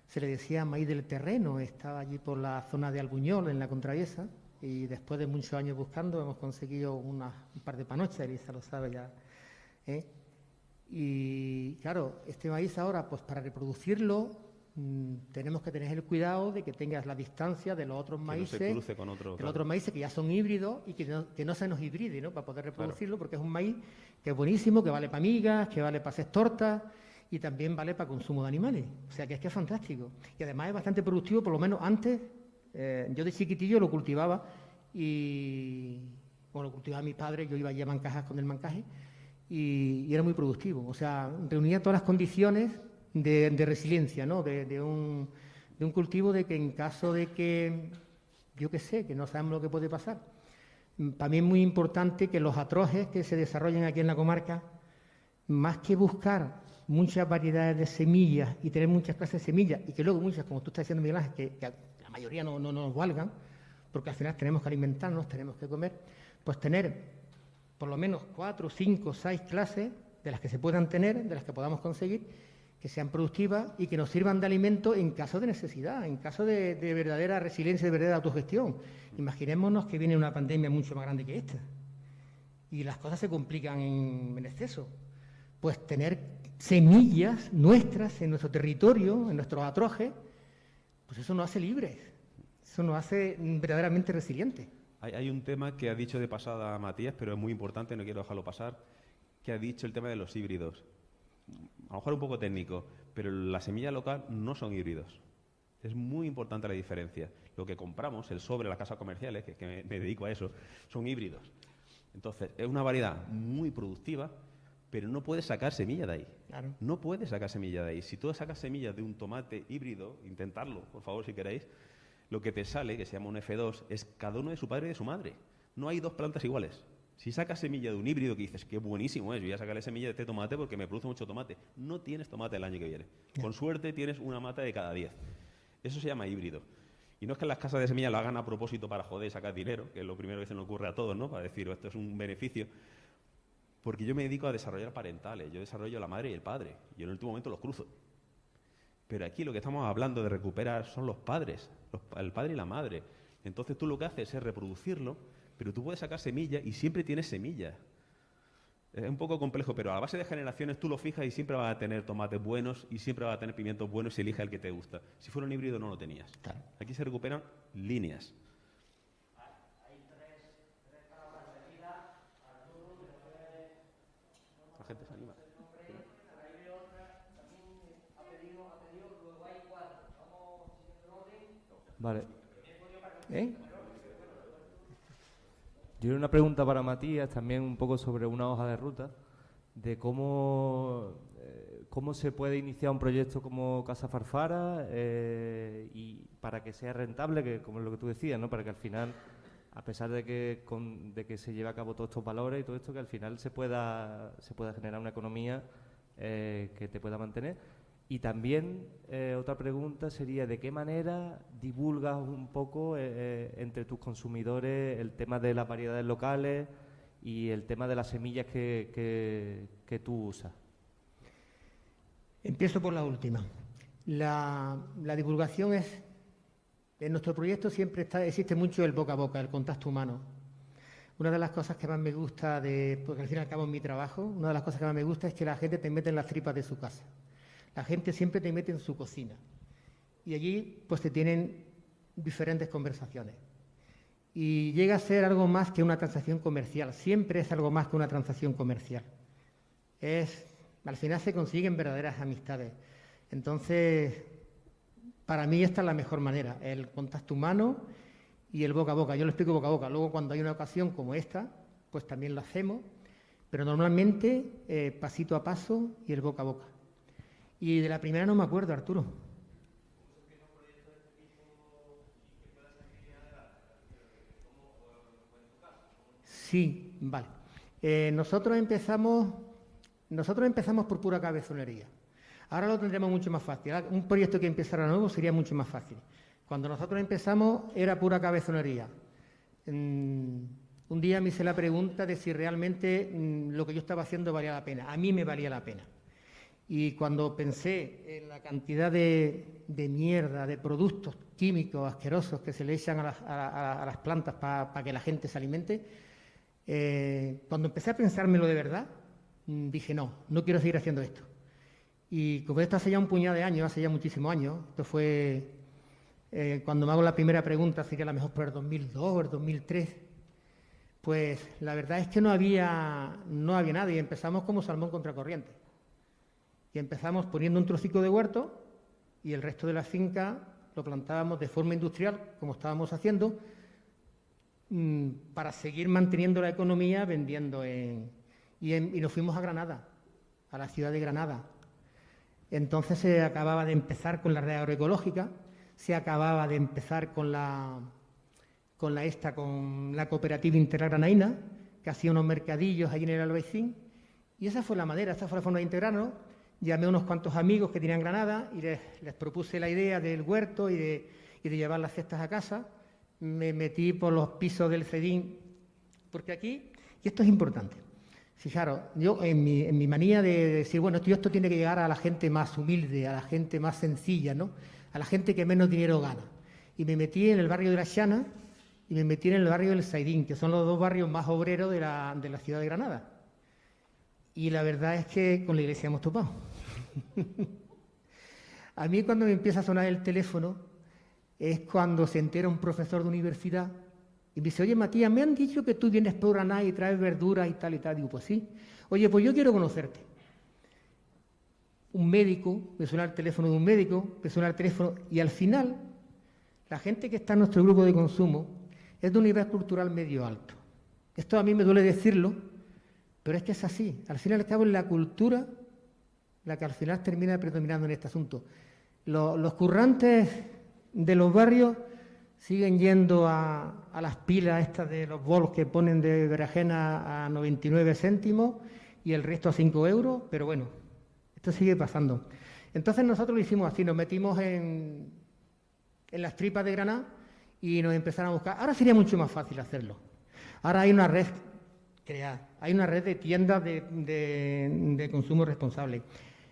Speaker 3: se le decía maíz del terreno, estaba allí por la zona de Albuñol, en la Contraviesa, y después de muchos años buscando hemos conseguido un par de panochas, Elisa lo sabe ya, ¿eh? Y claro, este maíz ahora, pues para reproducirlo, tenemos que tener el cuidado de que tengas la distancia de los otros maíces,
Speaker 2: Que no se cruce con otro,
Speaker 3: de los
Speaker 2: claro.
Speaker 3: otros maíces que ya son híbridos y que no se nos hibride, ¿no? Para poder reproducirlo, porque es un maíz que es buenísimo, que vale para migas, que vale para hacer tortas y también vale para consumo de animales. O sea, que es fantástico. Y además es bastante productivo, por lo menos antes, yo de chiquitillo lo cultivaba y, bueno, lo cultivaba mi padre, yo iba allí a Mancajas con el mancaje y era muy productivo. O sea, reunía todas las condiciones de resiliencia, ¿no? De un cultivo de que en caso de que, yo qué sé, que no sabemos lo que puede pasar. Para mí es muy importante que los atrojes que se desarrollen aquí en la comarca, más que buscar muchas variedades de semillas y tener muchas clases de semillas, y que luego muchas, como tú estás diciendo, Miguel Ángel, que la mayoría no nos valgan, porque al final tenemos que alimentarnos, tenemos que comer, pues tener por lo menos 4, 5, 6 clases de las que se puedan tener, de las que podamos conseguir, que sean productivas y que nos sirvan de alimento en caso de necesidad, en caso de verdadera resiliencia, de verdadera autogestión. Imaginémonos que viene una pandemia mucho más grande que esta y las cosas se complican en exceso. Pues tener semillas nuestras en nuestro territorio, en nuestros atrojes, pues eso nos hace libres, eso nos hace verdaderamente resilientes.
Speaker 2: Hay un tema que ha dicho de pasada Matías, pero es muy importante, no quiero dejarlo pasar, que ha dicho el tema de los híbridos. A lo mejor un poco técnico, pero las semillas locales no son híbridos. Es muy importante la diferencia. Lo que compramos, el sobre, las casas comerciales, que me dedico a eso, son híbridos. Entonces, es una variedad muy productiva, pero no puedes sacar semilla de ahí.
Speaker 3: Claro.
Speaker 2: No puedes sacar semilla de ahí. Si tú sacas semillas de un tomate híbrido, intentarlo, por favor, si queréis, lo que te sale, que se llama un F2, es cada uno de su padre y de su madre. No hay dos plantas iguales. Si sacas semilla de un híbrido que dices, qué buenísimo es, yo voy a sacarle semilla de este tomate porque me produce mucho tomate, no tienes tomate el año que viene. Con suerte tienes una mata de cada 10. Eso se llama híbrido. Y no es que las casas de semillas lo hagan a propósito para joder y sacar dinero, que es lo primero que se nos ocurre a todos, ¿no? Para decir, esto es un beneficio. Porque yo me dedico a desarrollar parentales, yo desarrollo la madre y el padre. Yo en el último momento los cruzo. Pero aquí lo que estamos hablando de recuperar son los padres, el padre y la madre. Entonces tú lo que haces es reproducirlo, pero tú puedes sacar semillas y siempre tienes semillas. Es un poco complejo, pero a la base de generaciones tú lo fijas y siempre vas a tener tomates buenos y siempre vas a tener pimientos buenos si eliges el que te gusta. Si fuera un híbrido no lo tenías.
Speaker 3: Claro.
Speaker 2: Aquí se recuperan líneas.
Speaker 1: Hay tres palabras seguidas. Arturo,
Speaker 2: La gente se anima.
Speaker 1: ahí veo otra, también ha pedido, luego hay 4. Vamos siguiendo el orden.
Speaker 5: Vale.
Speaker 3: ¿Eh?
Speaker 5: Yo tengo una pregunta para Matías, también un poco sobre una hoja de ruta, de cómo se puede iniciar un proyecto como Casa Farfara y para que sea rentable, que como es lo que tú decías, ¿no? Para que al final, a pesar de que se lleve a cabo todos estos valores y todo esto, que al final se pueda generar una economía que te pueda mantener. Y también otra pregunta sería, ¿de qué manera divulgas un poco entre tus consumidores el tema de las variedades locales y el tema de las semillas que tú usas?
Speaker 3: Empiezo por la última. La divulgación es... En nuestro proyecto siempre existe mucho el boca a boca, el contacto humano. Una de las cosas que más me gusta, porque al fin y al cabo es mi trabajo, una de las cosas que más me gusta es que la gente te mete en las tripas de su casa. La gente siempre te mete en su cocina y allí pues te tienen diferentes conversaciones. Y llega a ser algo más que una transacción comercial, siempre es algo más que una transacción comercial. Al final se consiguen verdaderas amistades. Entonces, para mí esta es la mejor manera, el contacto humano y el boca a boca. Yo lo explico boca a boca. Luego cuando hay una ocasión como esta, pues también lo hacemos, pero normalmente pasito a paso y el boca a boca. Y de la primera no me acuerdo, Arturo. Sí, vale. Nosotros empezamos por pura cabezonería. Ahora lo tendremos mucho más fácil. Ahora, un proyecto que empezara nuevo sería mucho más fácil. Cuando nosotros empezamos era pura cabezonería. Un día me hice la pregunta de si realmente lo que yo estaba haciendo valía la pena. A mí me valía la pena. Y cuando pensé en la cantidad de mierda, de productos químicos asquerosos que se le echan a las plantas para que la gente se alimente, cuando empecé a pensármelo de verdad, dije, no quiero seguir haciendo esto. Y como esto hace ya un puñado de años, hace ya muchísimos años, esto fue cuando me hago la primera pregunta, sería a lo mejor por el 2002 o el 2003, pues la verdad es que no había nada y empezamos como salmón contra corriente. Y empezamos poniendo un trocico de huerto y el resto de la finca lo plantábamos de forma industrial, como estábamos haciendo, para seguir manteniendo la economía vendiendo y nos fuimos a Granada, a la ciudad de Granada. Entonces se acababa de empezar con la red agroecológica, se acababa de empezar con la cooperativa integral granaína, que hacía unos mercadillos allí en el Albaicín, y esa fue la manera, esa fue la forma de integrarnos. Llamé a unos cuantos amigos que tenían Granada y les propuse la idea del huerto y de llevar las cestas a casa. Me metí por los pisos del CEDIN, porque aquí, y esto es importante, fijaros, yo en mi manía de decir, bueno, esto tiene que llegar a la gente más humilde, a la gente más sencilla, ¿no? A la gente que menos dinero gana. Y me metí en el barrio de la Xana y me metí en el barrio del Saidín, que son los dos barrios más obreros de la ciudad de Granada. Y la verdad es que con la iglesia hemos topado. A mí cuando me empieza a sonar el teléfono es cuando se entera un profesor de universidad y me dice, oye Matías, me han dicho que tú vienes por Granada y traes verduras y tal y tal. Digo, pues sí. Oye, pues yo quiero conocerte. Un médico, me suena el teléfono de un médico, me suena el teléfono y al final la gente que está en nuestro grupo de consumo es de un nivel cultural medio alto. Esto a mí me duele decirlo, pero es que es así. Al fin y al cabo es la cultura la que al final termina predominando en este asunto. Los currantes de los barrios siguen yendo a las pilas estas de los bols que ponen de berenjena a 99 céntimos y el resto a 5 euros, pero bueno, esto sigue pasando. Entonces nosotros lo hicimos así, nos metimos en las tripas de Granada y nos empezaron a buscar. Ahora sería mucho más fácil hacerlo. Ahora hay una red creada, hay una red de tiendas de consumo responsable.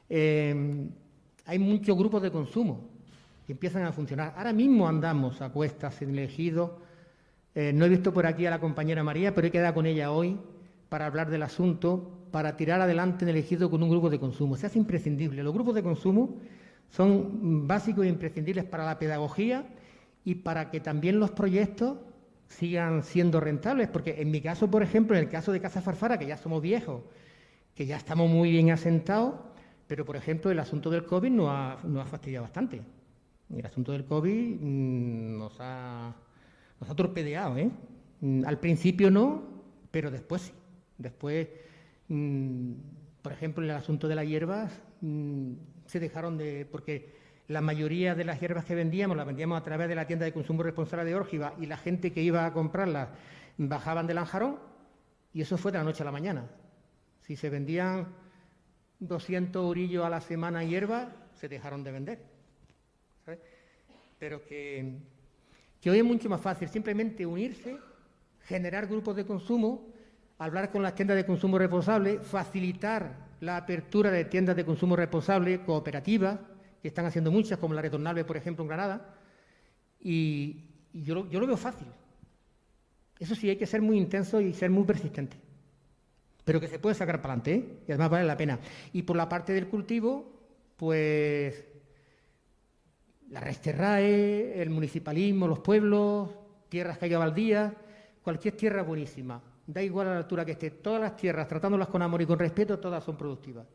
Speaker 3: Hay muchos grupos de consumo que empiezan a funcionar. Ahora mismo andamos a cuestas en el Ejido. No he visto por aquí a la compañera María, pero he quedado con ella hoy para hablar del asunto, para tirar adelante en el Ejido con un grupo de consumo. Se hace imprescindible. Los grupos de consumo son básicos e imprescindibles para la pedagogía y para que también los proyectos sigan siendo rentables. Porque en mi caso, por ejemplo, en el caso de Casa Farfara, que ya somos viejos, que ya estamos muy bien asentados, pero, por ejemplo, el asunto del COVID nos ha fastidiado bastante. El asunto del COVID nos ha torpedeado, ¿eh? Al principio no, pero después sí. Después, por ejemplo, en el asunto de las hierbas, se dejaron de... Porque la mayoría de las hierbas que vendíamos, las vendíamos a través de la tienda de consumo responsable de Órgiva y la gente que iba a comprarlas bajaban de Lanjarón y eso fue de la noche a la mañana. Si se vendían 200 orillos a la semana hierbas, se dejaron de vender. ¿Sabes? Pero que hoy es mucho más fácil simplemente unirse, generar grupos de consumo, hablar con las tiendas de consumo responsable, facilitar la apertura de tiendas de consumo responsable, cooperativas, que están haciendo muchas, como la Retornable, por ejemplo, en Granada, y yo lo veo fácil. Eso sí, hay que ser muy intenso y ser muy persistente, pero que se puede sacar para adelante, ¿eh? Y además vale la pena. Y por la parte del cultivo, pues la Resterrae, el municipalismo, los pueblos, tierras que haya baldías, cualquier tierra buenísima, da igual a la altura que esté, todas las tierras, tratándolas con amor y con respeto, todas son productivas.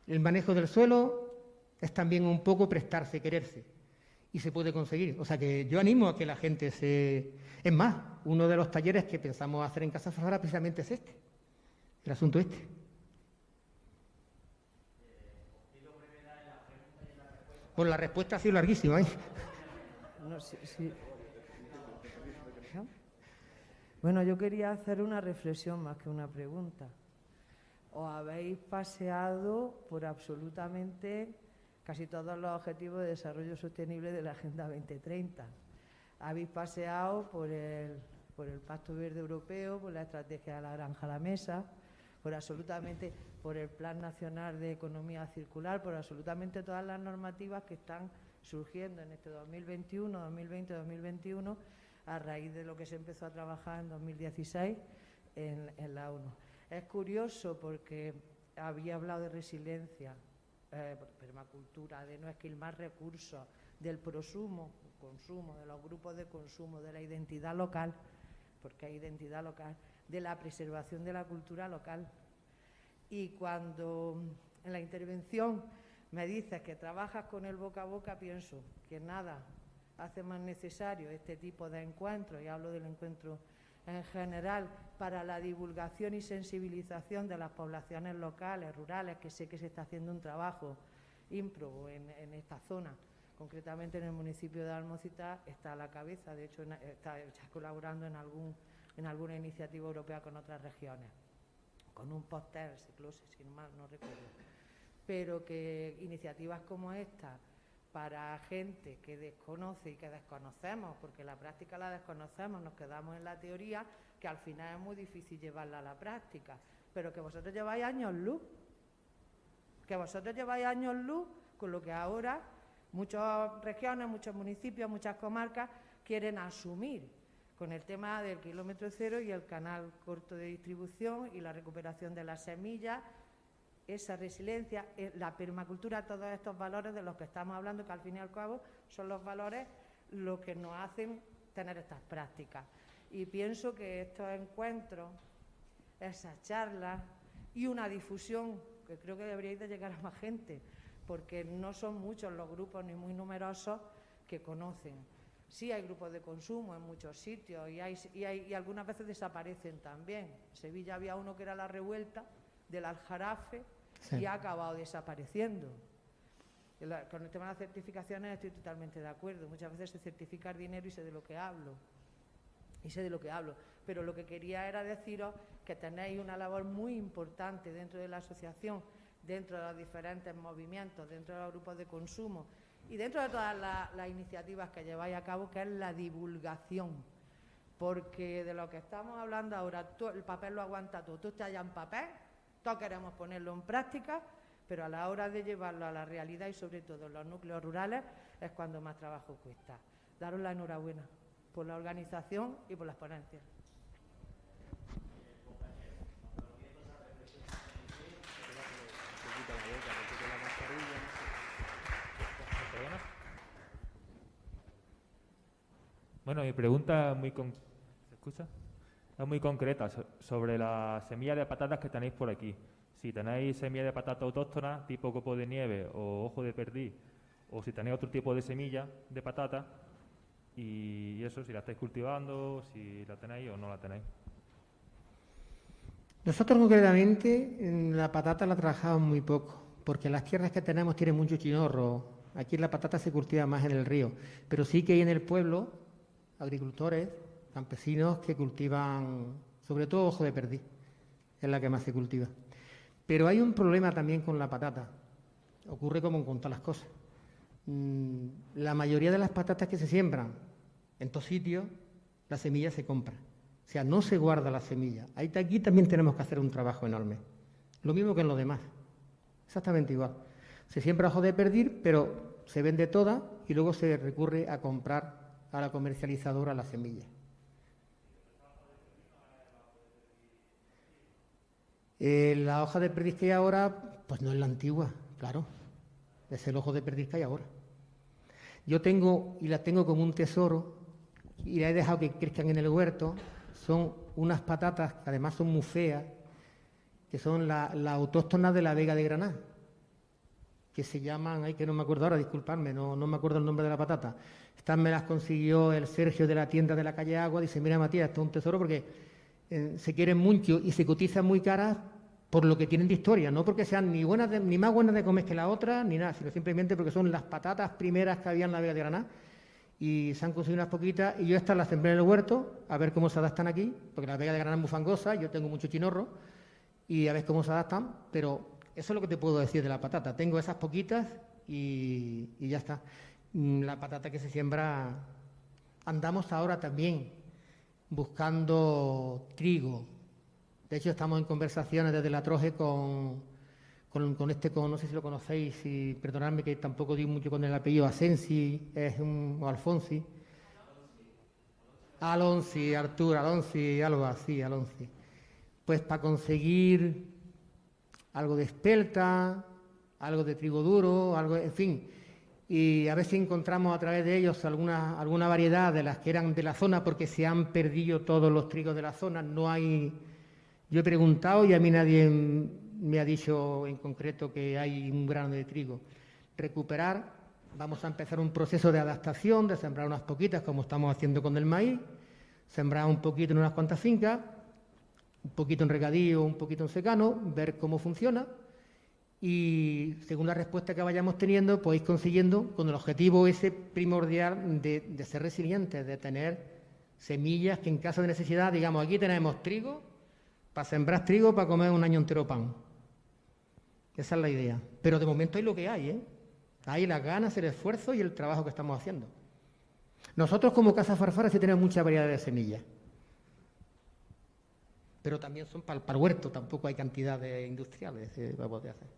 Speaker 3: El manejo del suelo es también un poco prestarse, quererse, y se puede conseguir. O sea que yo animo a que la gente se... Es más, uno de los talleres que pensamos hacer en Casa Farfara precisamente es este, el asunto este. Pues la respuesta ha sido larguísima, ¿eh?
Speaker 4: No, sí. Bueno, yo quería hacer una reflexión más que una pregunta. os habéis paseado por absolutamente casi todos los objetivos de desarrollo sostenible de la Agenda 2030. Habéis paseado por el Pacto Verde Europeo, por la estrategia de la granja a la mesa, por el Plan Nacional de Economía Circular, por absolutamente todas las normativas que están surgiendo en este 2021, 2020, 2021, a raíz de lo que se empezó a trabajar en 2016 en la ONU. Es curioso porque había hablado de resiliencia, permacultura, de no esquilmar recursos, del prosumo, consumo, de los grupos de consumo, de la identidad local, porque hay identidad local, de la preservación de la cultura local. Y cuando en la intervención me dices que trabajas con el boca a boca, pienso que nada hace más necesario este tipo de encuentros, y hablo del encuentro en general, para la divulgación y sensibilización de las poblaciones locales, rurales, que sé que se está haciendo un trabajo ímprobo en esta zona. Concretamente en el municipio de Almocita está a la cabeza, de hecho está colaborando en alguna iniciativa europea con otras regiones, con un póster, si mal no recuerdo. Pero que iniciativas como esta, para gente que desconoce y que desconocemos, porque la práctica la desconocemos, nos quedamos en la teoría, que al final es muy difícil llevarla a la práctica, pero que vosotros lleváis años luz, con lo que ahora muchas regiones, muchos municipios, muchas comarcas quieren asumir con el tema del kilómetro cero y el canal corto de distribución y la recuperación de las semillas, esa resiliencia, la permacultura, todos estos valores de los que estamos hablando, que al fin y al cabo son los valores los que nos hacen tener estas prácticas. Y pienso que estos encuentros, esas charlas y una difusión, que creo que deberíais de llegar a más gente, porque no son muchos los grupos ni muy numerosos que conocen. Sí hay grupos de consumo en muchos sitios y algunas veces desaparecen también. En Sevilla había uno que era La Revuelta, del Aljarafe, sí, y ha acabado desapareciendo. Con el tema de las certificaciones estoy totalmente de acuerdo. Muchas veces se certifica el dinero y sé de lo que hablo. Pero lo que quería era deciros que tenéis una labor muy importante dentro de la asociación, dentro de los diferentes movimientos, dentro de los grupos de consumo y dentro de todas las iniciativas que lleváis a cabo, que es la divulgación. Porque de lo que estamos hablando ahora, el papel lo aguanta todo. Tú estás allá en papel, todos queremos ponerlo en práctica, pero a la hora de llevarlo a la realidad y sobre todo en los núcleos rurales es cuando más trabajo cuesta. Daros la enhorabuena por la organización y por las ponencias.
Speaker 6: Bueno, mi pregunta es ¿se escucha? Es muy concreta sobre las semillas de patatas que tenéis por aquí. Si tenéis semillas de patata autóctonas, tipo copo de nieve o ojo de perdiz, o si tenéis otro tipo de semilla de patata, y eso, si la estáis cultivando, si la tenéis o no la tenéis.
Speaker 3: Nosotros concretamente en la patata la trabajamos muy poco, porque las tierras que tenemos tienen mucho chinorro. Aquí la patata se cultiva más en el río, pero sí que hay en el pueblo agricultores, campesinos que cultivan, sobre todo ojo de perdiz, es la que más se cultiva. Pero hay un problema también con la patata, ocurre como con todas las cosas. La mayoría de las patatas que se siembran en todos sitios, la semilla se compra. O sea, no se guarda la semilla. Aquí también tenemos que hacer un trabajo enorme. Lo mismo que en lo demás. Exactamente igual. Se siembra ojo de perdiz, pero se vende toda y luego se recurre a comprar a la comercializadora la semilla. La hoja de perdiz que hay ahora, pues no es la antigua, claro. Es el ojo de perdiz que hay ahora. Yo tengo, y la tengo como un tesoro, y la he dejado que crezcan en el huerto. Son unas patatas que además son muy feas, que son las autóctonas de la Vega de Granada, que se llaman, ay, que no me acuerdo ahora, disculpadme, no me acuerdo el nombre de la patata. Estas me las consiguió el Sergio de la tienda de la calle Agua. Dice, mira Matías, esto es un tesoro porque se quieren mucho y se cotizan muy caras por lo que tienen de historia, no porque sean ni más buenas de comer que la otra, ni nada, sino simplemente porque son las patatas primeras que había en la Vega de Granada y se han conseguido unas poquitas y yo estas las sembré en el huerto a ver cómo se adaptan aquí, porque la Vega de Granada es muy fangosa, yo tengo mucho chinorro y a ver cómo se adaptan, pero eso es lo que te puedo decir de la patata. Tengo esas poquitas y ya está. La patata que se siembra, andamos ahora también buscando trigo. De hecho, estamos en conversaciones desde la Troje con no sé si lo conocéis, y perdonadme que tampoco di mucho con el apellido, Asensi, o Alfonsi. Alonsi, Arturo, Alonsi, algo así, Alonsi. Pues para conseguir algo de espelta, algo de trigo duro, algo, en fin, y a ver si encontramos a través de ellos alguna variedad de las que eran de la zona, porque se han perdido todos los trigos de la zona. No hay. Yo he preguntado y a mí nadie me ha dicho en concreto que hay un grano de trigo. Recuperar, vamos a empezar un proceso de adaptación, de sembrar unas poquitas, como estamos haciendo con el maíz, sembrar un poquito en unas cuantas fincas, un poquito en regadío, un poquito en secano, ver cómo funciona, y según la respuesta que vayamos teniendo, pues ir consiguiendo con el objetivo ese primordial de ser resilientes, de tener semillas que en caso de necesidad, digamos, aquí tenemos trigo, para sembrar trigo para comer un año entero pan. Esa es la idea. Pero de momento hay lo que hay, ¿eh? Hay las ganas, el esfuerzo y el trabajo que estamos haciendo. Nosotros como Casa Farfara sí tenemos mucha variedad de semillas. Pero también son para el huerto, tampoco hay cantidad de industriales para poder hacer.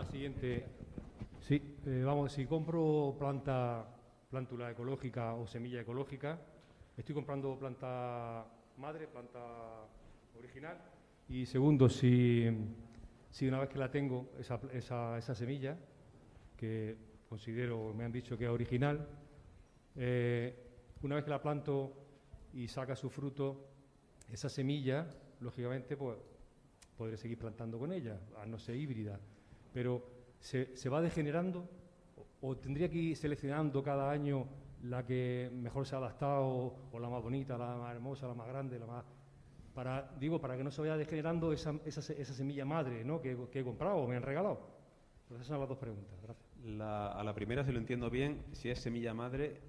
Speaker 7: Siguiente. Sí, vamos, si compro plántula ecológica o semilla ecológica, estoy comprando planta madre, planta original, y segundo, si una vez que la tengo, esa semilla, que considero, me han dicho que es original, una vez que la planto y saca su fruto, esa semilla, lógicamente, pues podré seguir plantando con ella, a no ser híbrida. Pero ¿se va degenerando o tendría que ir seleccionando cada año la que mejor se ha adaptado, o la más bonita, la más hermosa, la más grande, la más... para que no se vaya degenerando esa semilla madre, ¿no?, que he comprado o me han regalado? Pues esas son las dos preguntas. Gracias.
Speaker 2: A la primera, si lo entiendo bien, si es semilla madre,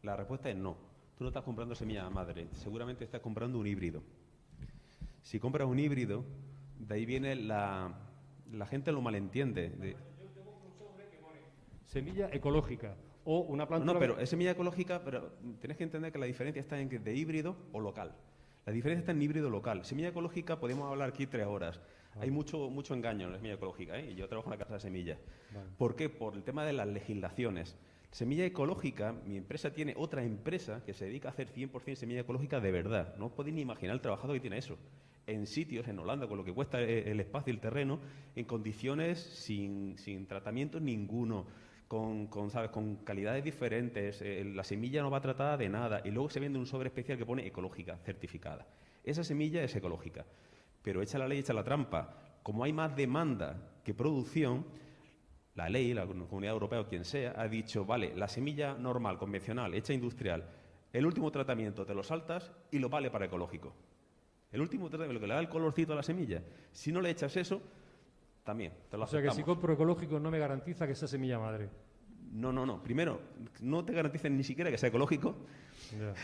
Speaker 2: la respuesta es no. Tú no estás comprando semilla madre, seguramente estás comprando un híbrido. Si compras un híbrido, de ahí viene la gente lo malentiende.
Speaker 7: Yo tengo un sobre que pone semilla ecológica o una planta...
Speaker 2: No, pero es semilla ecológica, pero tienes que entender que la diferencia está en que de híbrido o local. La diferencia está en híbrido local. Semilla ecológica, podemos hablar aquí 3 horas. Vale. Hay mucho engaño en la semilla ecológica, ¿eh? Y yo trabajo en la casa de semillas. Vale. ¿Por qué? Por el tema de las legislaciones. Semilla ecológica, mi empresa tiene otra empresa que se dedica a hacer 100% semilla ecológica de verdad. No os podéis ni imaginar el trabajo que tiene eso. En sitios, en Holanda, con lo que cuesta el espacio y el terreno, en condiciones sin tratamiento ninguno, con calidades diferentes, la semilla no va tratada de nada, y luego se vende un sobre especial que pone ecológica, certificada. Esa semilla es ecológica, pero echa la ley, echa la trampa. Como hay más demanda que producción, la ley, la Comunidad Europea o quien sea, ha dicho, vale, la semilla normal, convencional, hecha industrial, el último tratamiento te lo saltas y lo vale para ecológico. El último tratamiento, lo que le da el colorcito a la semilla. Si no le echas eso, también te lo aceptamos.
Speaker 7: O sea que si compro ecológico no me garantiza que sea semilla madre.
Speaker 2: No. Primero, no te garanticen ni siquiera que sea ecológico.
Speaker 7: Yeah.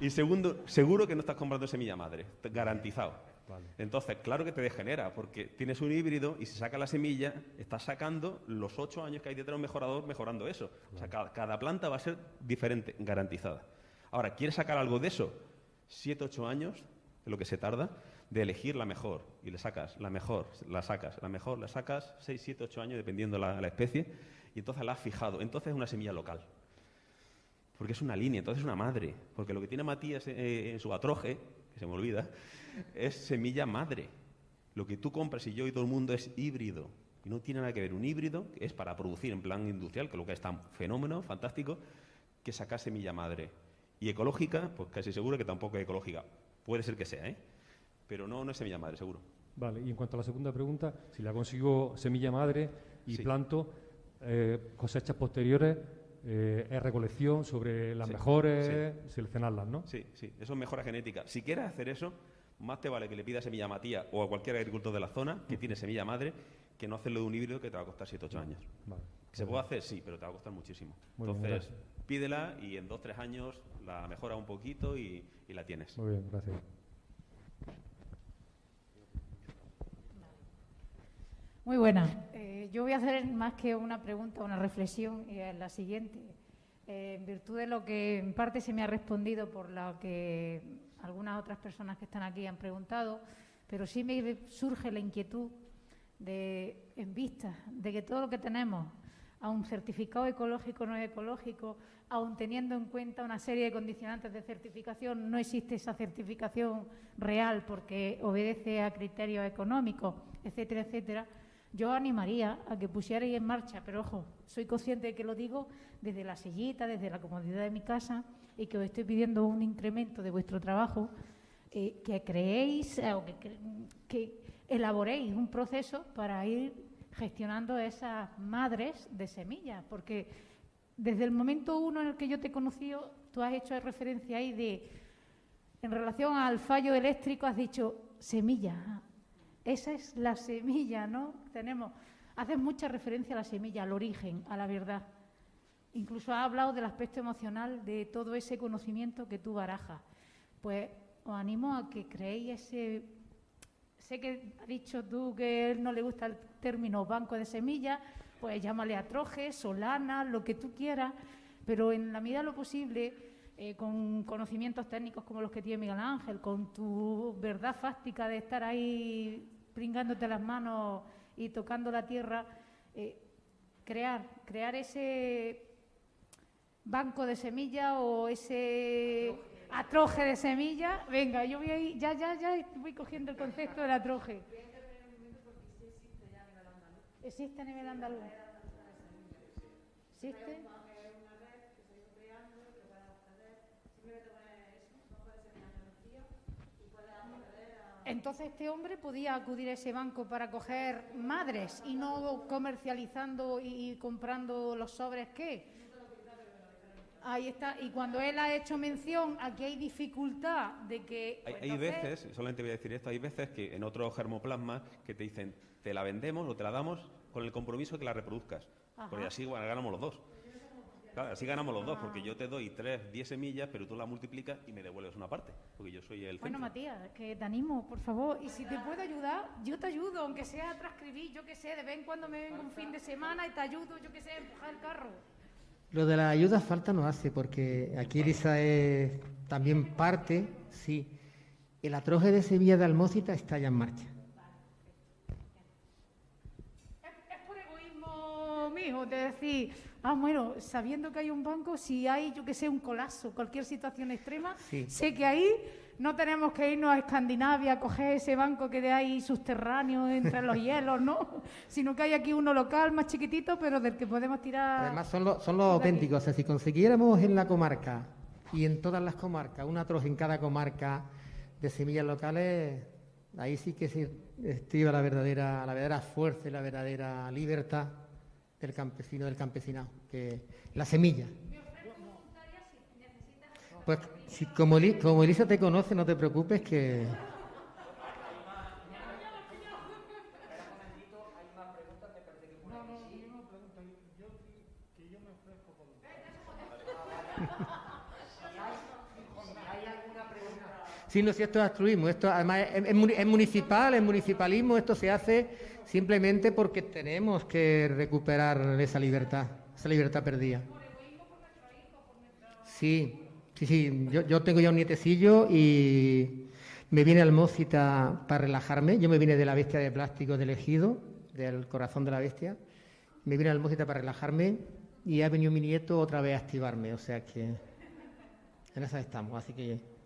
Speaker 2: Y segundo, seguro que no estás comprando semilla madre. Garantizado.
Speaker 7: Vale.
Speaker 2: Entonces, claro que te degenera, porque tienes un híbrido y si sacas la semilla, estás sacando los 8 años que hay detrás de un mejorador mejorando eso. Vale. O sea, cada planta va a ser diferente, garantizada. Ahora, ¿quieres sacar algo de eso? 7, 8 años es lo que se tarda de elegir la mejor, y le sacas la mejor, la sacas, la mejor, la sacas, 6, 7, 8 años dependiendo la especie, y entonces la has fijado. Entonces es una semilla local, porque es una línea, entonces es una madre, porque lo que tiene Matías en su atroje, que se me olvida, es semilla madre. Lo que tú compras y yo y todo el mundo es híbrido, y no tiene nada que ver. Un híbrido es para producir en plan industrial, que lo que es tan fenómeno, fantástico, que sacar semilla madre. Y ecológica, pues casi seguro que tampoco es ecológica. Puede ser que sea, ¿eh? Pero no es semilla madre, seguro.
Speaker 7: Vale, y en cuanto a la segunda pregunta, si la consigo semilla madre y sí, planto, cosechas posteriores, es recolección sobre las mejores, seleccionarlas, ¿no?
Speaker 2: Sí, eso es mejora genética. Si quieres hacer eso, más te vale que le pidas semilla a Matías o a cualquier agricultor de la zona que tiene semilla madre que no hacerlo de un híbrido que te va a costar 7 o 8 años.
Speaker 7: Vale.
Speaker 2: ¿Se puede hacer? Sí, pero te va a costar muchísimo.
Speaker 7: Muy bien,
Speaker 2: Entonces,
Speaker 7: gracias.
Speaker 2: pídela y en 2 o 3 años la mejora un poquito y la tienes.
Speaker 7: Muy bien, gracias.
Speaker 8: Muy buena. Yo voy a hacer más que una pregunta, una reflexión, y es la siguiente. En virtud de lo que en parte se me ha respondido por lo que algunas otras personas que están aquí han preguntado, pero sí me surge la inquietud en vista de que todo lo que tenemos, aun certificado ecológico o no ecológico, aun teniendo en cuenta una serie de condicionantes de certificación, no existe esa certificación real porque obedece a criterios económicos, etcétera, etcétera. Yo animaría a que pusierais en marcha, pero ojo, soy consciente de que lo digo desde la sillita, desde la comodidad de mi casa, y que os estoy pidiendo un incremento de vuestro trabajo, que creéis o que elaboréis un proceso para ir gestionando esas madres de semillas, porque desde el momento uno en el que yo te he conocido, tú has hecho referencia ahí en relación al fallo eléctrico, has dicho semilla. Esa es la semilla, ¿no? Haces mucha referencia a la semilla, al origen, a la verdad. Incluso has hablado del aspecto emocional de todo ese conocimiento que tú barajas. Pues os animo a que creéis ese... Sé que has dicho tú que a él no le gusta el término banco de semillas, pues llámale atroje, solana, lo que tú quieras, pero en la medida de lo posible, con conocimientos técnicos como los que tiene Miguel Ángel, con tu verdad fáctica de estar ahí pringándote las manos y tocando la tierra, crear ese banco de semillas o ese atroje de semillas. Venga, yo voy ahí, ya voy cogiendo el concepto del atroje. ¿Existe a nivel andaluz? ¿Existe? Entonces este hombre podía acudir a ese banco para coger madres y no comercializando y comprando los sobres ¿qué? Ahí está. Y cuando él ha hecho mención a que hay dificultad de que... Pues
Speaker 2: hay veces, solamente voy a decir esto, hay veces que en otros germoplasmas que te dicen, te la vendemos o te la damos con el compromiso de que la reproduzcas.
Speaker 8: Ajá.
Speaker 2: Porque así ganamos los dos. Claro, así ganamos los dos, porque yo te doy 3, 10 semillas, pero tú la multiplicas y me devuelves una parte, porque yo soy el centro.
Speaker 8: Bueno, Matías, que te animo, por favor, y si te puedo ayudar, yo te ayudo, aunque sea a transcribir, yo qué sé, de vez en cuando me vengo un fin de semana y te ayudo, yo qué sé, a empujar el carro.
Speaker 3: Lo de la ayuda falta no hace, porque aquí Elisa es también parte, sí. El atroje de Sevilla de Almócita está ya en marcha.
Speaker 8: Es por egoísmo mío, de decir, bueno, sabiendo que hay un banco, si hay, yo que sé, un colapso, cualquier situación extrema,
Speaker 3: Sí.
Speaker 8: sé que ahí no tenemos que irnos a Escandinavia a coger ese banco que de ahí subterráneo entre los hielos, ¿no? Sino que hay aquí uno local más chiquitito, pero del que podemos tirar...
Speaker 3: Además son los auténticos. O sea, si consiguiéramos en la comarca y en todas las comarcas, un atroje en cada comarca de semillas locales, ahí sí que se estriba la verdadera fuerza y la verdadera libertad del campesino, del campesinado, que la semilla. Pues si, como Elisa te conoce, no te preocupes que... Sí, no, si esto es altruismo, esto además es municipal, es municipalismo, esto se hace simplemente porque tenemos que recuperar esa libertad perdida. Sí, yo tengo ya un nietecillo y me viene Almócita para relajarme. Yo me vine de la bestia de plástico del Ejido, del corazón de la bestia. Me vine a Almócita para relajarme y ha venido mi nieto otra vez a activarme, o sea que en esa estamos, así que...